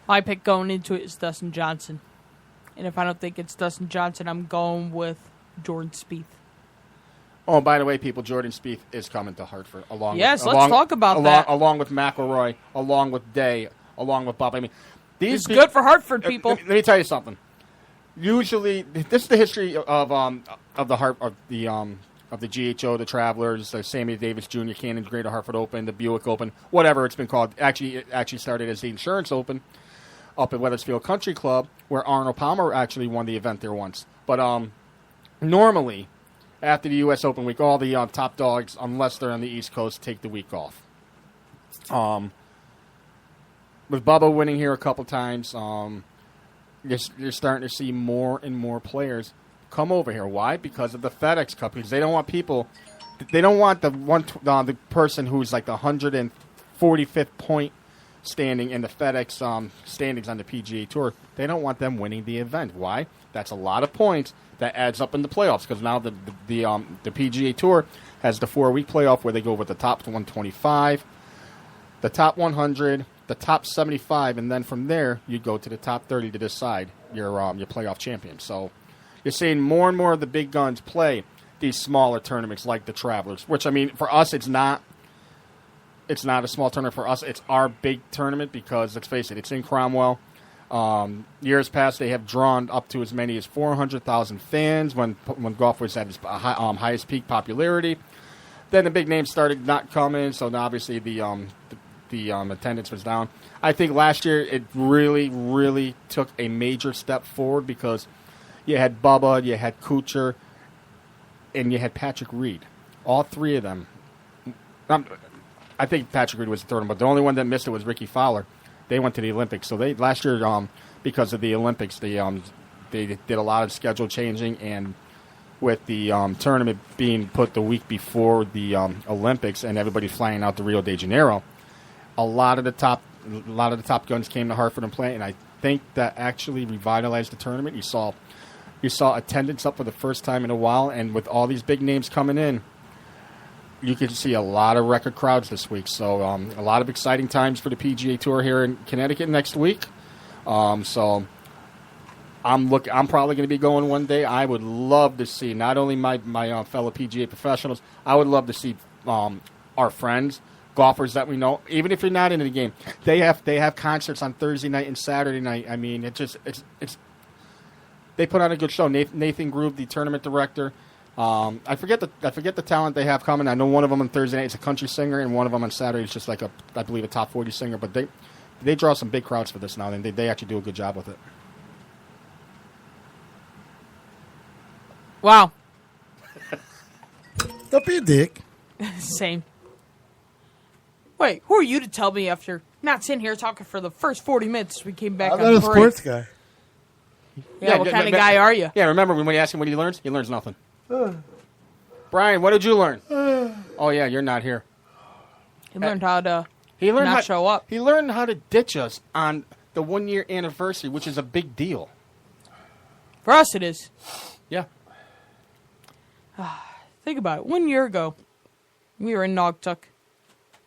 My pick going into it is Dustin Johnson. And if I don't think it's Dustin Johnson, I'm going with Jordan Spieth. Oh, by the way, people, Jordan Spieth is coming to Hartford. Let's talk about that. Along with McIlroy, along with Day, along with Bob. I mean, it's good for Hartford, people. Let me tell you something. Usually, this is the history of the GHO, the Travelers, the Sammy Davis Jr., Cannon Greater Hartford Open, the Buick Open, whatever it's been called. It actually started as the Insurance Open up at Weathersfield Country Club, where Arnold Palmer actually won the event there once. But normally, after the U.S. Open week, all the top dogs, unless they're on the East Coast, take the week off. With Bubba winning here a couple times, you're starting to see more and more players come over here. Why? Because of the FedEx Cup. Because they don't want people. They don't want the person who's like the 145th point standing in the FedEx standings on the PGA Tour. They don't want them winning the event. Why? That's a lot of points that adds up in the playoffs. Because now the PGA Tour has the 4-week playoff where they go with the top 125, the top 100, the top 75, and then from there you go to the top 30 to decide your playoff champion. So you're seeing more and more of the big guns play these smaller tournaments like the Travelers, which, I mean, for us it's not a small tournament. For us, it's our big tournament because, let's face it, it's in Cromwell. Years past, they have drawn up to as many as 400,000 fans when golf was at its highest peak popularity. Then the big names started not coming, so now obviously the attendance was down. I think last year it really, really took a major step forward because you had Bubba, you had Kuchar, and you had Patrick Reed. All three of them. I think Patrick Reed was the third one, but the only one that missed it was Ricky Fowler. They went to the Olympics. So they last year, because of the Olympics, they did a lot of schedule changing, and with the tournament being put the week before the Olympics and everybody flying out to Rio de Janeiro, a lot of the top guns came to Hartford and play, and I think that actually revitalized the tournament. You saw attendance up for the first time in a while, and with all these big names coming in, you could see a lot of record crowds this week. So a lot of exciting times for the PGA Tour here in Connecticut next week. So I'm probably going to be going one day. I would love to see not only my fellow PGA professionals. I would love to see our friends, golfers that we know. Even if you're not into the game, they have concerts on Thursday night and Saturday night. I mean, it's they put on a good show. Nathan Groove, the tournament director. I forget the talent they have coming. I know one of them on Thursday night is a country singer, and one of them on Saturday is just like I believe a top 40 singer. But they draw some big crowds for this now, and they actually do a good job with it. Wow. Don't be a dick. Same. Wait, who are you to tell me after not sitting here talking for the first 40 minutes we came back I'm on not a break? sports guy. Yeah, what kind of guy are you? Yeah, remember when you ask him what he learns nothing. Brian, what did you learn? Oh, yeah, you're not here. He learned how to not show up. He learned how to ditch us on the 1-year anniversary, which is a big deal. For us, it is. Yeah. Think about it. 1 year ago, we were in Naugatuck,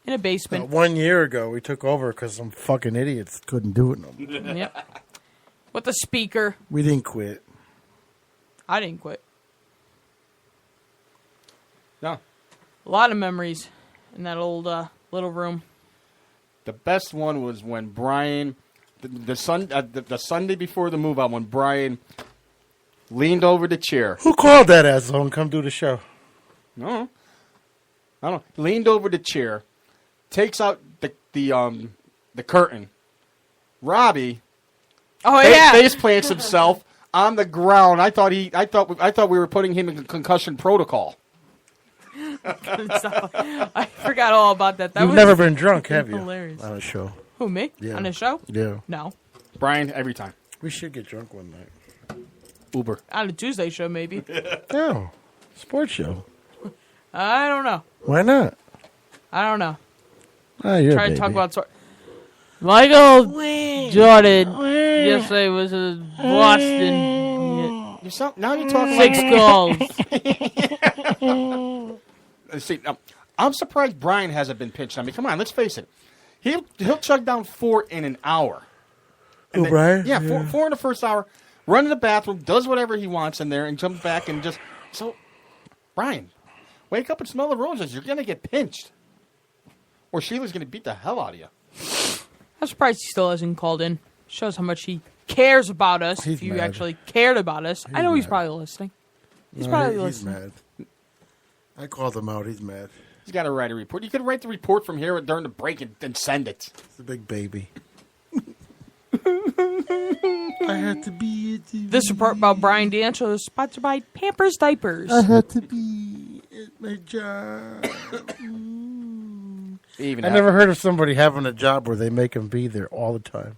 in a basement. 1 year ago, we took over because some fucking idiots couldn't do it no more. Yep. With a speaker. We didn't quit. I didn't quit. No. A lot of memories in that old little room. The best one was when Brian, the Sunday before the move out, when Brian leaned over the chair. Who called that asshole and come do the show? No. I don't know. Leaned over the chair, takes out the curtain. Robbie face plants himself on the ground. I thought we were putting him in concussion protocol. I forgot all about that. You've never been drunk, have you? Hilarious. On a show. Who, me? Yeah. On a show? Yeah. No. Brian, every time. We should get drunk one night. Uber. On a Tuesday show, maybe. No. Sports show. I don't know. Why not? I don't know. Oh, you're Try to talk about sport. Michael Jordan yesterday was in Boston. Now you're talking 6 goals. See, I'm surprised Brian hasn't been pinched. I mean, come on, let's face it. He'll chug down 4 in an hour. Who, Brian? Yeah, 4 in the first hour. Run to the bathroom, does whatever he wants in there, and comes back and just... So, Brian, wake up and smell the roses. You're going to get pinched. Or Sheila's going to beat the hell out of you. I'm surprised he still hasn't called in. Shows how much he cares about us. He's if you mad. actually cared about us. I know he's mad. probably listening. He's mad. I called him out. He's mad. He's got to write a report. You could write the report from here during the break and send it. It's a big baby. I had to be at the... This report about Brian D'Angelo is sponsored by Pampers Diapers. I had to be at my job. I never heard of somebody having a job where they make them be there all the time.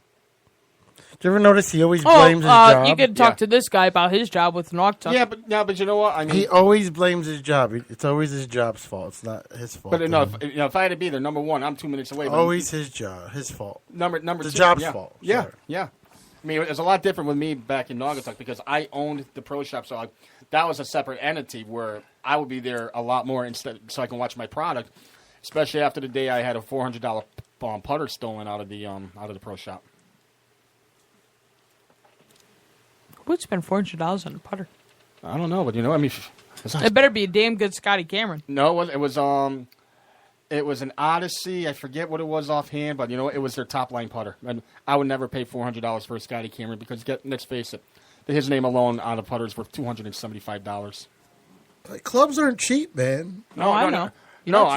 Do you ever notice he always blames his job? You could talk to this guy about his job with Nocta. Yeah, but you know what? I mean, he always blames his job. It's always his job's fault. It's not his fault. But no, if I had to be there, number one, I'm 2 minutes away. Always his job, his fault. Number the two, job's fault. Yeah, Sorry. yeah. I mean, it was a lot different with me back in Naugatuck because I owned the pro shop, so that was a separate entity where I would be there a lot more so I can watch my product. Especially after the day I had a $400 putter stolen out of the pro shop. Who would spend $400 on a putter? I don't know, but I mean, it better be a damn good Scotty Cameron. No, it was an Odyssey. I forget what it was offhand, but it was their top line putter. And I would never pay $400 for a Scotty Cameron because let's face it, his name alone on the putter is worth $275. Like, clubs aren't cheap, man. No, I know.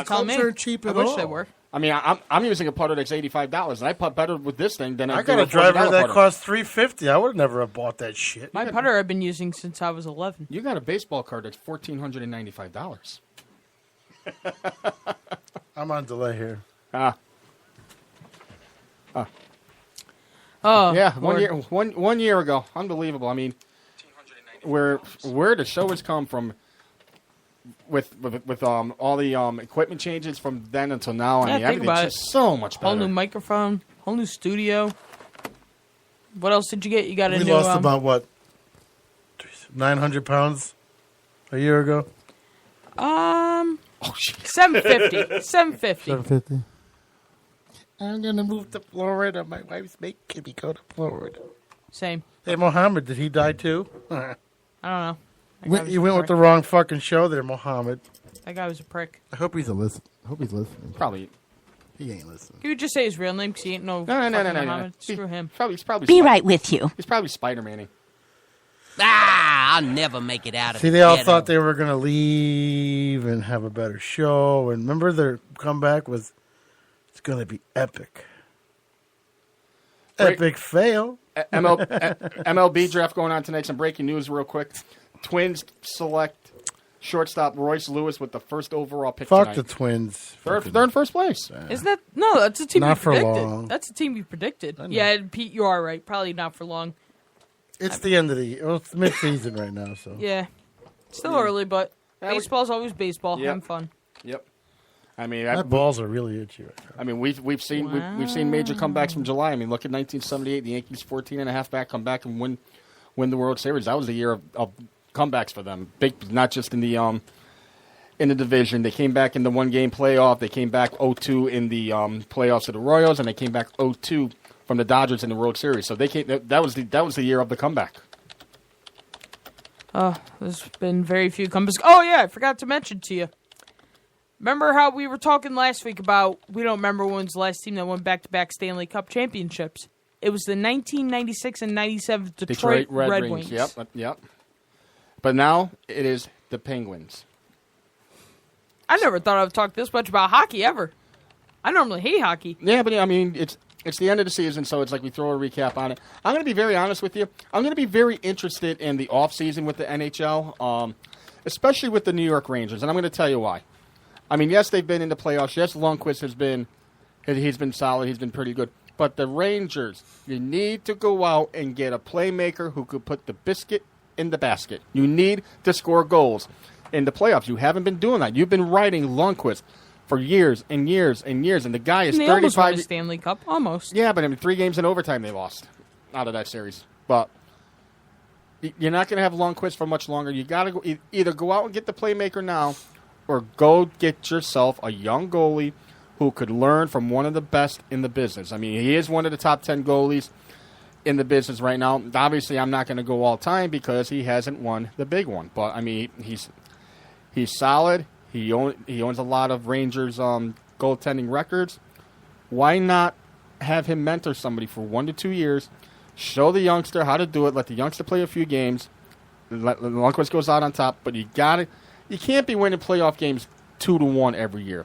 Clubs aren't cheap at all. I wish they were. I mean, I'm using a putter that's $85, and I putt better with this thing than I got a driver that cost $350. I would never have bought that shit. My putter I've been using since I was 11. You got a baseball card that's $1,495. I'm on delay here. Oh yeah, Lord. one year ago, unbelievable. I mean, where the show has come from. With all the equipment changes from then until now, I mean, everything's just so much better. Whole new microphone, whole new studio. What else did you get? You got a new... We lost about, what, 900 pounds a year ago? 750. 750. I'm going to move to Florida. My wife's making me go to Florida. Same. Hey, Mohammed, did he die too? I don't know. You went with the wrong fucking show there, Mohammed. That guy was a prick. I hope he's listening. Probably. He ain't listening. You would just say his real name because he ain't no No. Screw him. He's probably Be right with you. He's probably Spider-Man-y. I'll never make it out of See, the they all ghetto. thought they were going to leave and have a better show. And remember their comeback was, it's going to be epic. Epic fail. MLB draft going on tonight. Some breaking news real quick. Twins select shortstop Royce Lewis with the first overall pick Fuck tonight. the Twins. They're in first place. Isn't that... No, that's a team Not we for predicted. long. That's a team we predicted. Yeah, Pete, you are right. Probably not for long. It's the end of the year. Well, it's mid-season right now, so. Yeah. Still early, but baseball's always baseball. Yep. Having fun. Yep. I mean, my balls are really itchy right now. I mean, we've seen major comebacks from July. I mean, look at 1978, the Yankees 14.5 back come back and win the World Series. That was the year of comebacks for them. Big, not just in the division. They came back in the one-game playoff. They came back 0-2 in the playoffs of the Royals, and they came back 0-2 from the Dodgers in the World Series. So that was the year of the comeback. There's been very few comebacks. Oh yeah, I forgot to mention to you. Remember how we were talking last week about we don't remember when's the last team that won back-to-back Stanley Cup championships? It was the 1996 and 97 Detroit Red Wings. Yep. But now it is the Penguins. I never thought I would talk this much about hockey ever. I normally hate hockey. Yeah, but I mean, it's the end of the season, so it's like we throw a recap on it. I'm going to be very honest with you. I'm going to be very interested in the offseason with the NHL, especially with the New York Rangers, and I'm going to tell you why. I mean, yes, they've been in the playoffs. Yes, Lundqvist has been solid. He's been pretty good. But the Rangers, you need to go out and get a playmaker who could put the biscuit in the basket. You need to score goals in the playoffs. You haven't been doing that. You've been riding Lundqvist for years and years and years, and the guy is 35. They almost won a Stanley Cup, almost. Yeah, but I mean, 3 games in overtime they lost out of that series. But you're not going to have Lundqvist for much longer. You got to either go out and get the playmaker now, or go get yourself a young goalie who could learn from one of the best in the business. I mean, he is one of the top 10 goalies in the business right now. Obviously, I'm not going to go all time because he hasn't won the big one. But I mean, he's solid. He owns a lot of Rangers goaltending records. Why not have him mentor somebody for 1 to 2 years? Show the youngster how to do it. Let the youngster play a few games. Let Lundqvist goes out on top. But you can't be winning playoff games 2-1 every year.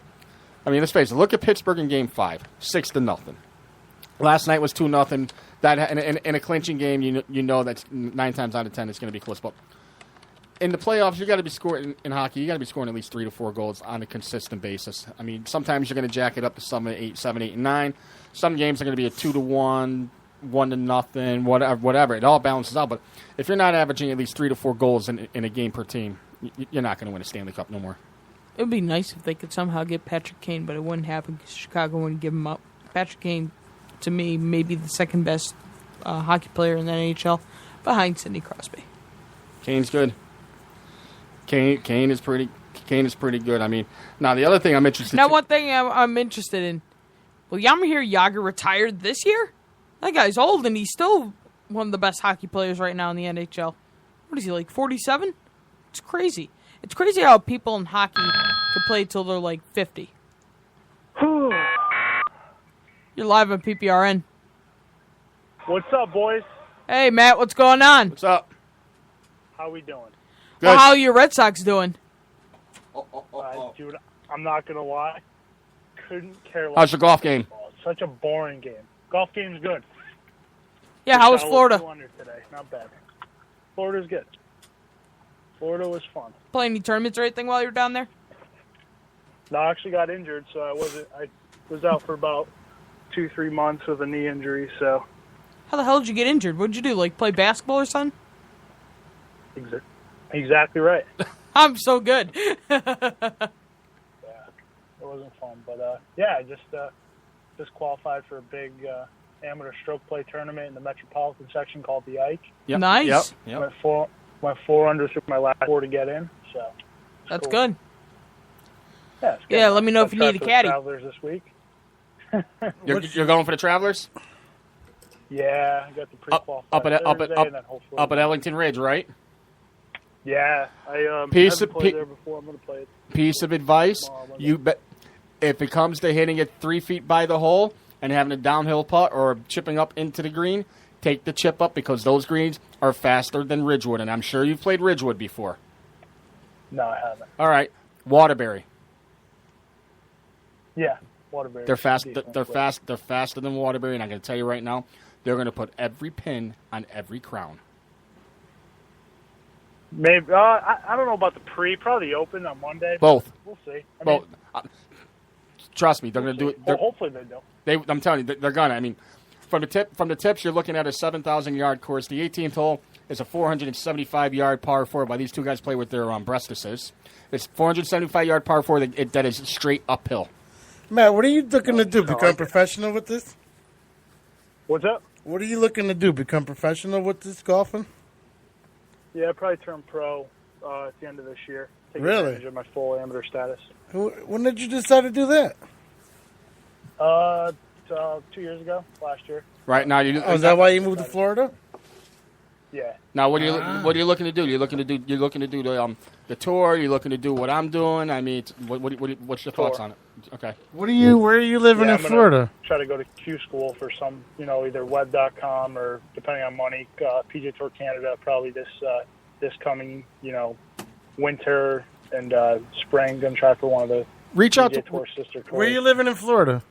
I mean, let's face it. Look at Pittsburgh in Game 5, 6-0. Last night was 2-0. That in a clinching game, you know that's 9 times out of 10 it's going to be close. But in the playoffs, you got to be scoring in hockey. You got to be scoring at least 3 to 4 goals on a consistent basis. I mean, sometimes you're going to jack it up to 7, 8, and 9. Some games are going to be a 2-1, 1-0, whatever. It all balances out. But if you're not averaging at least 3 to 4 goals in a game per team, you're not going to win a Stanley Cup no more. It would be nice if they could somehow get Patrick Kane, but it wouldn't happen because Chicago wouldn't give him up. Patrick Kane, to me, may be the second best hockey player in the NHL, behind Sidney Crosby. Kane's good. Kane is pretty good. I mean, now the other thing I'm interested. Now, one thing I'm interested in: will Jaromir Jagr retired this year? That guy's old, and he's still one of the best hockey players right now in the NHL. What is he, like 47? It's crazy. It's crazy how people in hockey can play till they're like 50. You're live on PPRN. What's up, boys? Hey, Matt, what's going on? What's up? How we doing? Good. Well, how are your Red Sox doing? Dude, I'm not going to lie. Couldn't care less. How's your golf game? It's such a boring game. Golf game's good. Yeah, how was Florida? 200 today. Not bad. Florida's good. Florida was fun. Play any tournaments or anything while you were down there? No, I actually got injured, so I was out for about 2-3 months with a knee injury, so. How the hell did you get injured? What did you do, like play basketball or something? Exactly right. I'm so good. Yeah, it wasn't fun, but yeah, I just qualified for a big amateur stroke play tournament in the metropolitan section called the Ike. Yep. Nice. Yep. Went 4 under through my last 4 to get in, so. That's cool. good. Yeah, it's good. Yeah, let me know if you I'll need a try for the caddy. Travelers this week. You're going for the Travelers? Yeah, I got the pre-qualified Thursday, and then hopefully up at Ellington Ridge, right? Yeah, I haven't played there before. I'm going to play it. Piece of advice: if it comes to hitting it 3 feet by the hole and having a downhill putt or chipping up into the green, take the chip up because those greens are faster than Ridgewood, and I'm sure you've played Ridgewood before. No, I haven't. All right, Waterbury. Yeah, Waterbury. They're fast. They're fast. They're faster than Waterbury, and I'm going to tell you right now, they're going to put every pin on every crown. Maybe I don't know about the probably the Open on Monday. Both. We'll see. Trust me, they're going to do it. Well, hopefully they do. I'm telling you, they're going to. I mean, from the tips, you're looking at a 7,000-yard course. The 18th hole is a 475-yard par 4. By these two guys play with their breastises. It's 475-yard par 4 that is straight uphill. Matt, what are you looking to do? Become professional with this? What's up? What are you looking to do? Become professional with this golfing? Yeah, I'd probably turn pro at the end of this year. Take Really? advantage of my full amateur status. When did you decide to do that? 2 years ago, last year. Right now, is that why you moved to Florida? Yeah. Now, what are you looking to do? You're looking to do the tour. You're looking to do what I'm doing. I mean, what's your thoughts on it? Okay. Where are you living in I'm gonna Florida? Try to go to Q school for some, either web.com or depending on money, PGA Tour Canada. Probably this coming, winter and spring. Gonna try for one of the reach out PGA to Tour sister tours. Where are you living in Florida?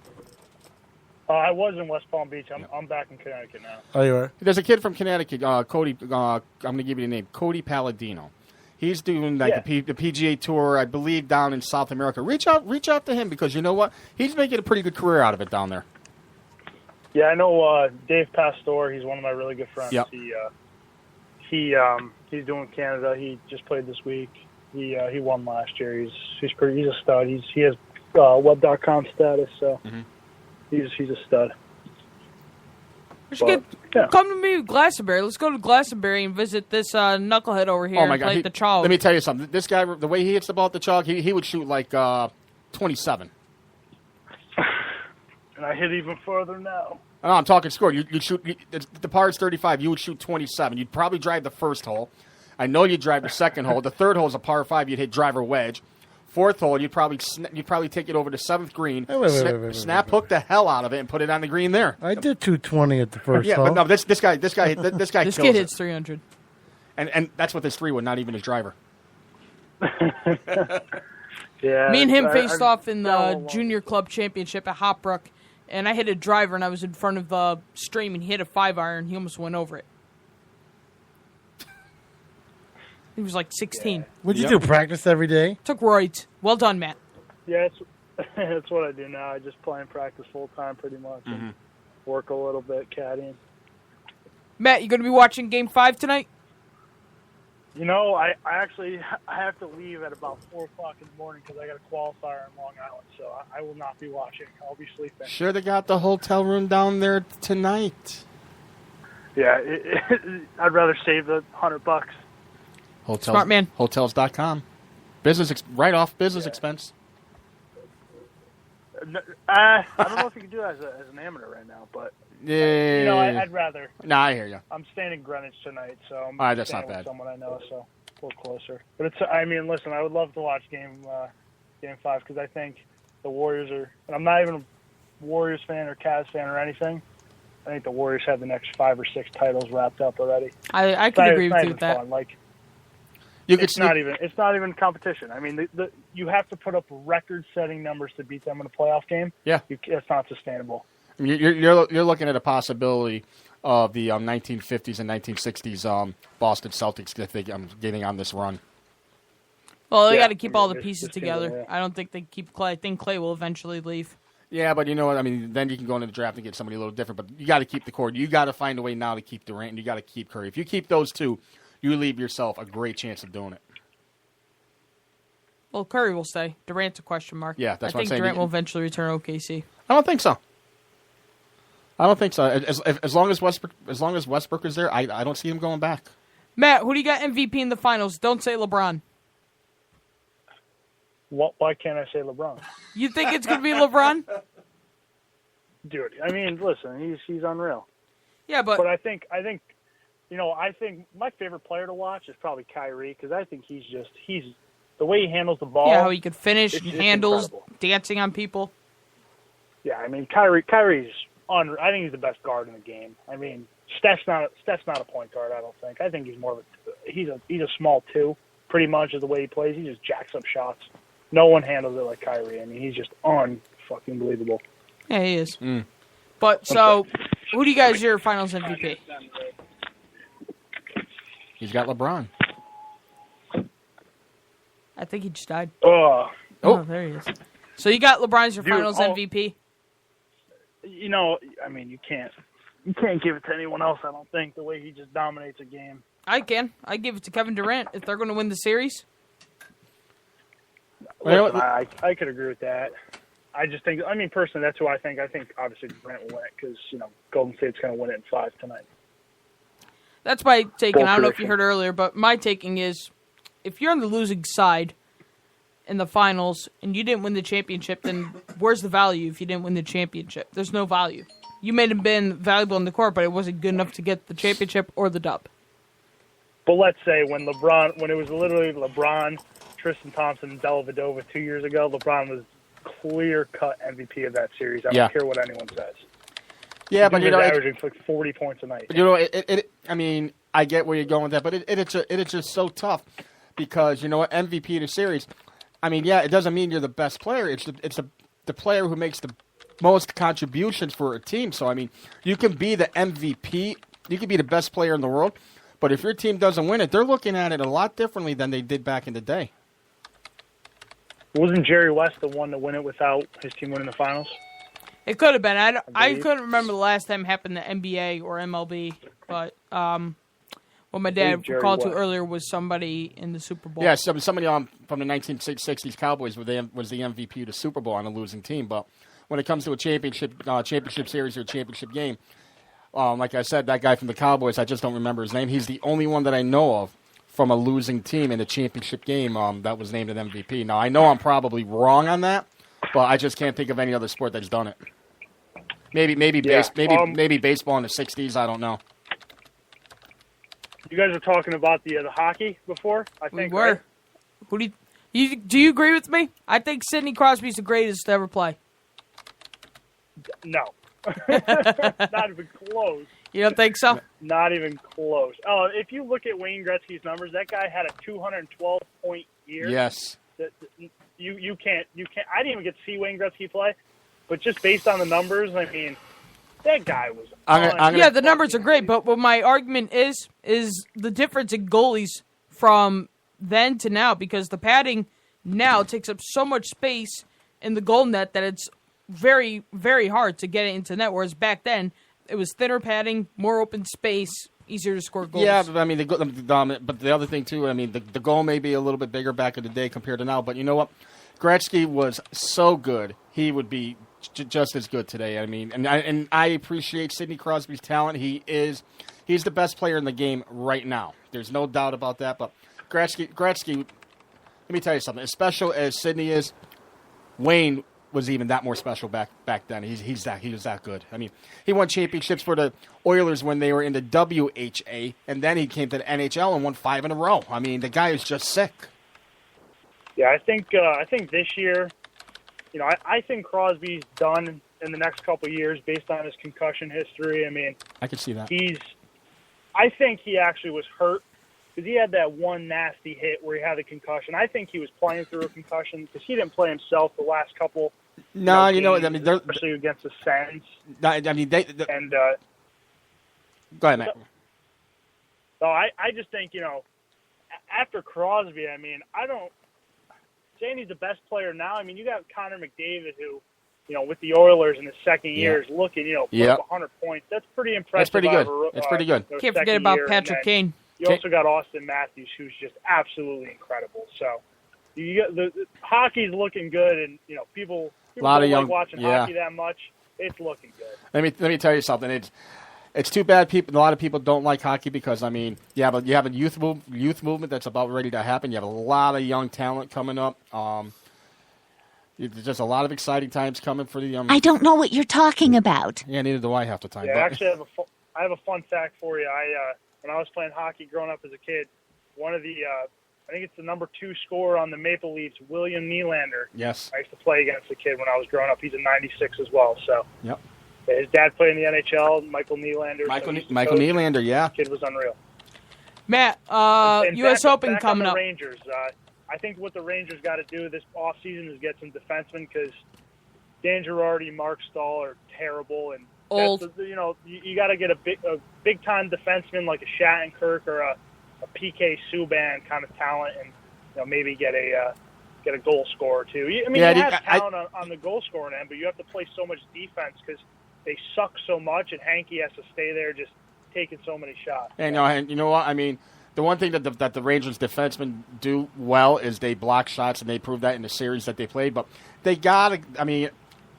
I was in West Palm Beach. I'm back in Connecticut now. Oh, you are? There's a kid from Connecticut, Cody. I'm going to give you the name, Cody Palladino. He's doing the PGA Tour, I believe, down in South America. Reach out to him because you know what? He's making a pretty good career out of it down there. Yeah, I know Dave Pastor. He's one of my really good friends. Yep. He's doing Canada. He just played this week. He won last year. He's a stud. He has web.com status, so he's a stud. We should come to me with Glastonbury. Let's go to Glastonbury and visit this knucklehead over here and play the chalk. Let me tell you something. This guy, the way he hits the ball at the chalk, he would shoot like 27. And I hit even further now. No, I'm talking score. You'd shoot the par is 35. You would shoot 27. You'd probably drive the first hole. I know you'd drive the second hole. The third hole is a par 5. You'd hit driver wedge. Fourth hole, you'd probably take it over to 7th green, snap hook the hell out of it, and put it on the green there. I did 220 at the first hole. But no, this guy this kills kid hits 300, and that's with his 3-wood, not even his driver. Yeah, me and him faced off in the junior club championship at Hopbrook, and I hit a driver, and I was in front of the stream, and he hit a 5-iron. He almost went over it. He was like 16. Yeah. What'd you do, practice every day? Took roids. Well done, Matt. Yeah, that's what I do now. I just play and practice full time pretty much. And work a little bit caddying. Matt, you going to be watching Game 5 tonight? You know, I have to leave at about 4 o'clock in the morning because I got a qualifier in Long Island, so I will not be watching. I'll be sleeping. Sure, they got the hotel room down there tonight. Yeah, I'd rather save the $100. Hotels, Smart man. Hotels.com. Write-off business expense. I don't know if you can do that as an amateur right now, but yeah, you know, I'd rather. No, I hear you. I'm staying in Greenwich tonight, so I'm that's staying not with bad. someone I know, so a little closer. But it's. I mean, listen, I would love to watch Game 5 because I think the Warriors are. And I'm not even a Warriors fan or Cavs fan or anything. I think the Warriors have the next 5 or 6 titles wrapped up already. I can agree with you with that. Fun. Like, You it's not even competition. I mean, you have to put up record-setting numbers to beat them in a playoff game. Yeah, it's not sustainable. I mean, you're looking at a possibility of the 1950s and 1960s Boston Celtics if they getting on this run. Well, they got to keep all the pieces together. I don't think they keep Clay. I think Clay will eventually leave. Yeah, but you know what? I mean, then you can go into the draft and get somebody a little different. But you got to keep the core. You got to find a way now to keep Durant, and you got to keep Curry. If you keep those two, you leave yourself a great chance of doing it. Well, Curry will stay. Durant's a question mark. Yeah, that's what I'm saying. I think Durant will eventually return OKC. I don't think so. As long as Westbrook is there, I don't see him going back. Matt, who do you got MVP in the finals? Don't say LeBron. Why can't I say LeBron? You think it's going to be LeBron? Dude, I mean, listen, he's unreal. Yeah, but I think my favorite player to watch is probably Kyrie because I think he's the way he handles the ball. Yeah, how he could finish, it's handles, incredible. dancing on people. Yeah, I mean, Kyrie's I think he's the best guard in the game. I mean, Steph's not a point guard. I don't think. I think he's more of he's a small 2, pretty much is the way he plays. He just jacks up shots. No one handles it like Kyrie. I mean, he's just fucking believable. Yeah, he is. But so, who do you guys your finals MVP? He's got LeBron. I think he just died. Oh, there he is. So you got LeBron as your finals MVP? You know, I mean, you can't give it to anyone else. I don't think the way he just dominates a game. I can. I give it to Kevin Durant if they're going to win the series. Listen, I could agree with that. I just think, I mean, personally, that's who I think. I think obviously Durant will win it because Golden State's going to win it in 5 tonight. That's my take, and I don't know if you heard earlier, but my taking is if you're on the losing side in the finals and you didn't win the championship, then where's the value if you didn't win the championship? There's no value. You may have been valuable in the court, but it wasn't good enough to get the championship or the dub. But let's say when it was literally LeBron, Tristan Thompson, and Dellavedova 2 years ago, LeBron was clear-cut MVP of that series. I don't care what anyone says. Yeah, but averaging like 40 points a night. But I mean, I get where you're going with that, but it's just so tough because MVP of the series. I mean, yeah, it doesn't mean you're the best player. It's the player who makes the most contributions for a team. So I mean, you can be the MVP, you can be the best player in the world, but if your team doesn't win it, they're looking at it a lot differently than they did back in the day. Wasn't Jerry West the one to win it without his team winning the finals? It could have been. I couldn't remember the last time it happened in the NBA or MLB, but what my dad called to earlier was somebody in the Super Bowl. Yeah, somebody from the 1960s Cowboys was the MVP of the Super Bowl on a losing team. But when it comes to a championship series or a championship game, like I said, that guy from the Cowboys, I just don't remember his name. He's the only one that I know of from a losing team in a championship game that was named an MVP. Now, I know I'm probably wrong on that, but I just can't think of any other sport that's done it. Maybe baseball in the 60s, I don't know. You guys were talking about the hockey before, I think. We were. Right? Who do you agree with me? I think Sidney Crosby's the greatest to ever play. No. Not even close. You don't think so? Not even close. Oh, if you look at Wayne Gretzky's numbers, that guy had a 212-point year. Yes. You can't. I didn't even get to see Wayne Gretzky play, but just based on the numbers, I mean, that guy was. Yeah, the numbers are great, but what my argument is the difference in goalies from then to now, because the padding now takes up so much space in the goal net that it's very, very hard to get it into net, whereas back then, it was thinner padding, more open space, easier to score goals. Yeah, but I mean, but the other thing too, I mean, the goal may be a little bit bigger back in the day compared to now. But you know what? Gretzky was so good; he would be just as good today. I mean, and I appreciate Sidney Crosby's talent. He's the best player in the game right now. There's no doubt about that. But Gretzky, let me tell you something. As special as Sidney is, Wayne was even that more special back then. He was that good. I mean, he won championships for the Oilers when they were in the WHA, and then he came to the NHL and won 5 in a row. I mean, the guy is just sick. Yeah, I think this year, I think Crosby's done in the next couple of years based on his concussion history. I mean, I can see that. I think he actually was hurt because he had that one nasty hit where he had a concussion. I think he was playing through a concussion because he didn't play himself the last couple. No, games, I mean, especially against the Sens. I mean, go ahead, Matt. So I just think after Crosby, I mean, I don't saying he's the best player now. I mean, you got Connor McDavid who, with the Oilers in his second year is looking, put up 100 points. That's pretty impressive. That's pretty good. That's pretty good. Can't forget about Patrick Kane. You also got Austin Matthews, who's just absolutely incredible. So you got the hockey's looking good, and people don't like watching hockey that much. It's looking good. Let me tell you something. It's too bad a lot of people don't like hockey because I mean you have a youth movement that's about ready to happen. You have a lot of young talent coming up. There's just a lot of exciting times coming for the. I don't know what you're talking about. Yeah, neither do I half the time. Yeah, actually, I have a fun fact for you. When I was playing hockey growing up as a kid, one of the I think it's the number 2 scorer on the Maple Leafs, William Nylander. Yes. I used to play against the kid when I was growing up. He's a 96 as well. So. Yep. His dad played in the NHL, Michael Nylander. Michael Nylander, yeah. The kid was unreal. Matt, U.S. Open coming up. Rangers. I think what the Rangers got to do this offseason is get some defensemen because Dan Girardi, Mark Stahl are terrible, and old. You got to get a big time defenseman like a Shattenkirk or a PK Subban kind of talent, and maybe get a goal scorer too. I mean, you have talent on the goal scoring end, but you have to play so much defense because they suck so much, and Hanky has to stay there just taking so many shots. And you know what? I mean, the one thing that the Rangers defensemen do well is they block shots, and they proved that in the series that they played. But they got to. I mean,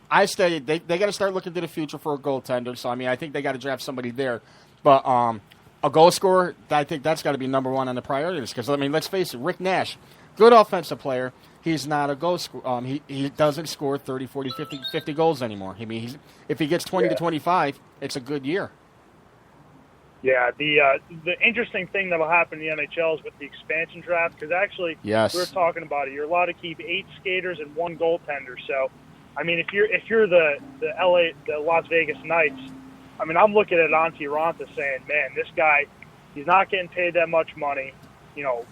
I say they got to start looking to the future for a goaltender. So I mean, I think they got to draft somebody there. But a goal scorer, I think that's got to be number one on the priorities. Because I mean, let's face it, Rick Nash, good offensive player. He's not a goal scorer. He doesn't score 30, 40, 50 goals anymore. I mean, if he gets 20 to 25, it's a good year. Yeah, the interesting thing that'll happen in the NHL is with the expansion draft, because actually, we were talking about it. You're allowed to keep 8 skaters and 1 goaltender. So, I mean, if you're the Las Vegas Knights, I mean, I'm looking at Antti Raanta saying, man, this guy, he's not getting paid that much money. You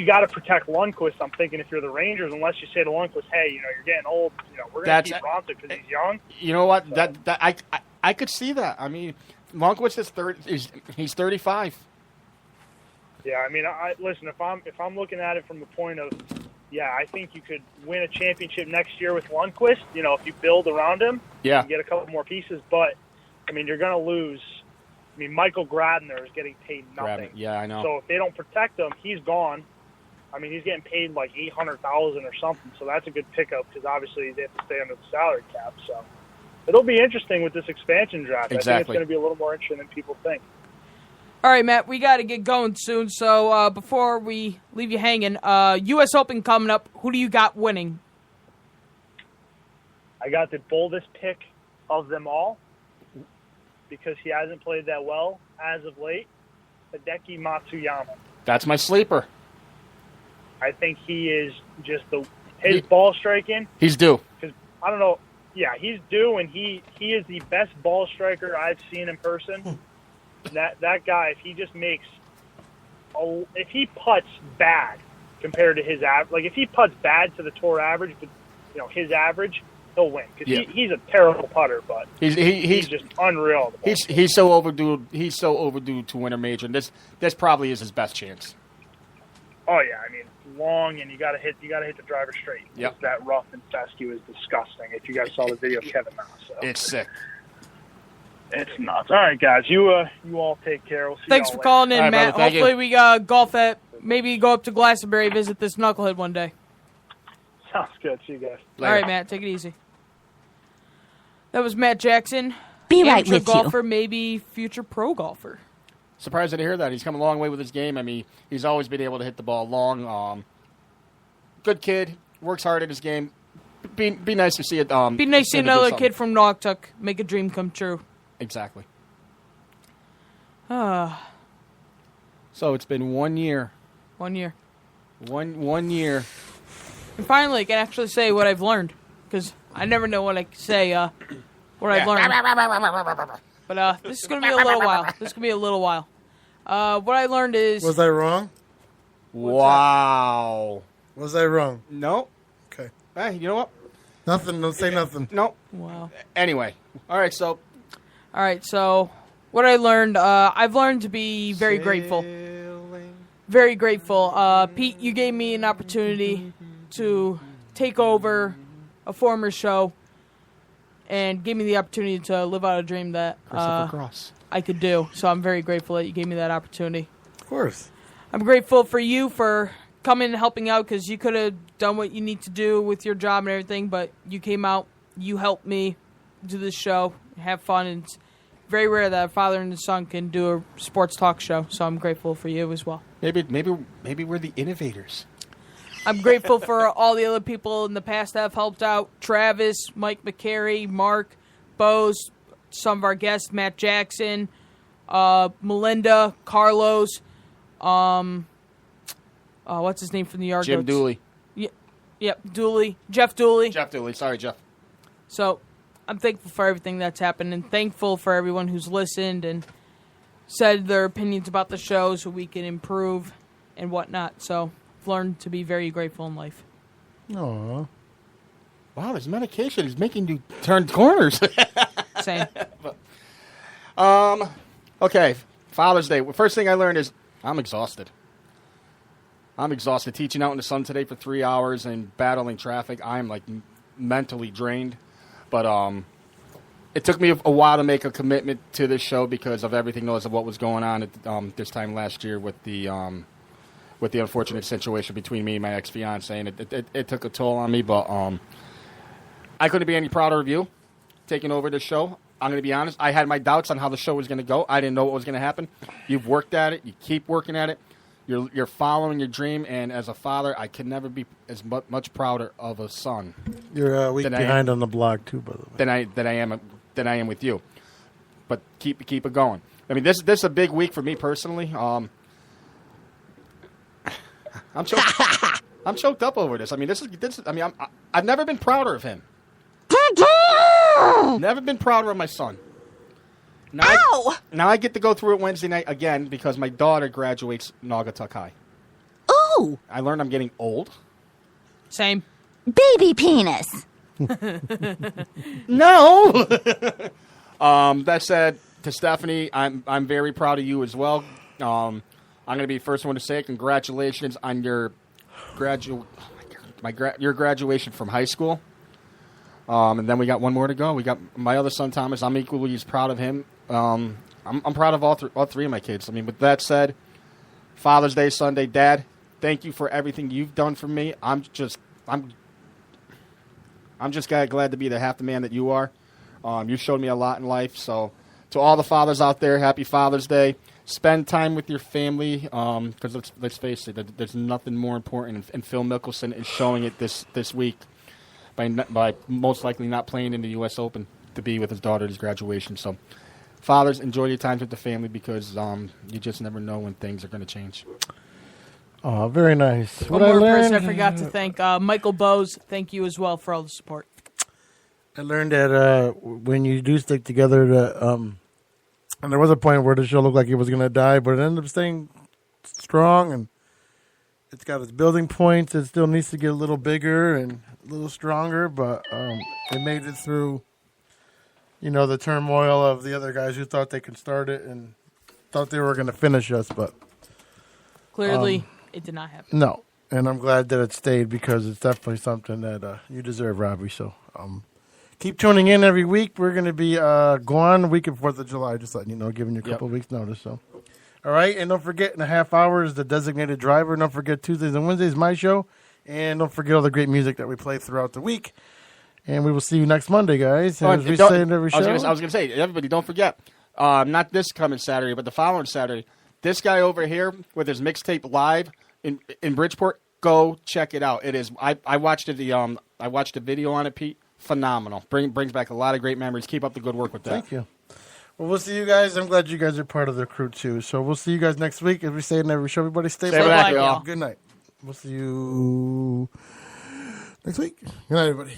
got to protect Lundqvist. I'm thinking if you're the Rangers, unless you say to Lundqvist, hey, you're getting old. We're going to keep Raanta because he's young. You know what? So. I could see that. I mean, Lundqvist is he's 35. Yeah, I mean, listen. If I'm looking at it from the point of, I think you could win a championship next year with Lundqvist. If you build around him, and get a couple more pieces. But I mean, you're going to lose. I mean, Michael Gradner is getting paid nothing. Yeah, I know. So if they don't protect him, he's gone. I mean, he's getting paid like $800,000 or something. So that's a good pickup because obviously they have to stay under the salary cap. So it'll be interesting with this expansion draft. Exactly. I think it's going to be a little more interesting than people think. All right, Matt, we got to get going soon. So before we leave you hanging, U.S. Open coming up. Who do you got winning? I got the boldest pick of them all, because he hasn't played that well as of late, Hideki Matsuyama. That's my sleeper. I think he is just his ball striking. He's due. Because I don't know. Yeah, he's due, and he is the best ball striker I've seen in person. That guy, if he just if he putts bad compared to his average, like if he putts bad to the tour average, but his average, he'll win because he's a terrible putter, but he's just unreal. He's so overdue. He's so overdue to win a major. And this probably is his best chance. Oh yeah, I mean long, and you got to hit the driver straight. Yep. That rough and fescue is disgusting. If you guys saw the video of Kevin Na, it's sick. It's nuts. All right, guys. You all take care. We'll see Thanks y'all for calling in, All right, Matt. brother, thank Hopefully you. we golf at, maybe go up to Glastonbury, visit this knucklehead one day. Sounds good. See you guys. All right, Matt. Take it easy. That was Matt Jackson. Be right amateur with you. golfer, maybe future pro golfer. Surprised to hear that. He's come a long way with his game. I mean, he's always been able to hit the ball long. Good kid. Works hard at his game. Be nice to see it. Be nice to see him do another something. kid from Naugatuck make a dream come true. Exactly. Ah, So it's been 1 year. 1 year. One year. And finally, I can actually say what I've learned, because I never know what I can say. What I've learned. But this is gonna be a little while. This is gonna be a little while. What I learned is. Was I wrong? Wow. Was I wrong? No. Okay. Hey, you know what? Nothing. Don't say nothing. No. Wow. Anyway. All right, so. All right, so what I learned, I've learned to be very grateful. Very grateful. Pete, you gave me an opportunity to take over a former show and gave me the opportunity to live out a dream that I could do. So I'm very grateful that you gave me that opportunity. Of course. I'm grateful for you for coming and helping out, because you could have done what you need to do with your job and everything, but you came out, you helped me do this show, have fun, and it's very rare that a father and a son can do a sports talk show, so I'm grateful for you as well. Maybe we're the innovators. I'm grateful for all the other people in the past that have helped out. Travis, Mike McCary, Mark, Bose, some of our guests, Matt Jackson, Melinda, Carlos, what's his name from the Argos? Jim Dooley. Yep, Dooley. Jeff Dooley. Jeff Dooley. Sorry, Jeff. So I'm thankful for everything that's happened, and thankful for everyone who's listened and said their opinions about the show so we can improve and whatnot. So I've learned to be very grateful in life. Aww. Wow, this medication is making you turn corners. Same. Okay, Father's Day. First thing I learned is I'm exhausted. I'm exhausted. Teaching out in the sun today for 3 hours and battling traffic. I'm like mentally drained. But it took me a while to make a commitment to this show because of everything else of what was going on at this time last year with the unfortunate situation between me and my ex-fiance. And it took a toll on me, but I couldn't be any prouder of you taking over this show. I'm going to be honest. I had my doubts on how the show was going to go. I didn't know what was going to happen. You've worked at it. You keep working at it. You're following your dream. And as a father, I can never be as much prouder of a son. You're a week behind on the blog too, by the way. Than I am with you. But keep it going. I mean, this is a big week for me personally. I'm choked up over this. I mean, this. I mean, I've never been prouder of him. Never been prouder of my son. Now I get to go through it Wednesday night again because my daughter graduates Naugatuck High. Ooh. I learned I'm getting old. Same. Baby penis. No. That said, to Stephanie, I'm very proud of you as well. I'm going to be the first one to say congratulations on your your graduation from high school. And then we got one more to go. We got my other son, Thomas. I'm equally as proud of him. I'm proud of all three of my kids. I mean, with that said, Father's Day Sunday, Dad, thank you for everything you've done for me. I'm just glad to be the half the man that you are. You showed me a lot in life. So to all the fathers out there, happy Father's Day. Spend time with your family because let's face it, there's nothing more important. And Phil Mickelson is showing it this week by most likely not playing in the U.S. Open to be with his daughter at his graduation. So fathers, enjoy your time with the family because you just never know when things are going to change. Oh, very nice. One more person I forgot to thank, Michael Bose. Thank you as well for all the support. I learned that when you do stick together, and there was a point where the show looked like it was going to die, but it ended up staying strong, and it's got its building points. It still needs to get a little bigger and a little stronger, but it made it through, the turmoil of the other guys who thought they could start it and thought they were going to finish us, but clearly it did not happen. No, and I'm glad that it stayed because it's definitely something that you deserve, Robbie. So Keep tuning in every week. We're going to be gone the week of 4th of July, just letting you know, giving you a couple of weeks' notice. So, all right, and don't forget, in a half hour is the designated driver. Don't forget, Tuesdays and Wednesdays, my show. And don't forget all the great music that we play throughout the week. And we will see you next Monday, guys. As we say in every show. I was going to say, everybody, don't forget, not this coming Saturday, but the following Saturday, this guy over here with his mixtape live in Bridgeport, go check it out. It is. I watched it. I watched the video on it, Pete. Phenomenal. Brings back a lot of great memories. Keep up the good work with that. Thank you. Well, we'll see you guys. I'm glad you guys are part of the crew, too. So we'll see you guys next week. As we say in every show, everybody stay back, y'all. Good night. We'll see you next week. Good night, everybody.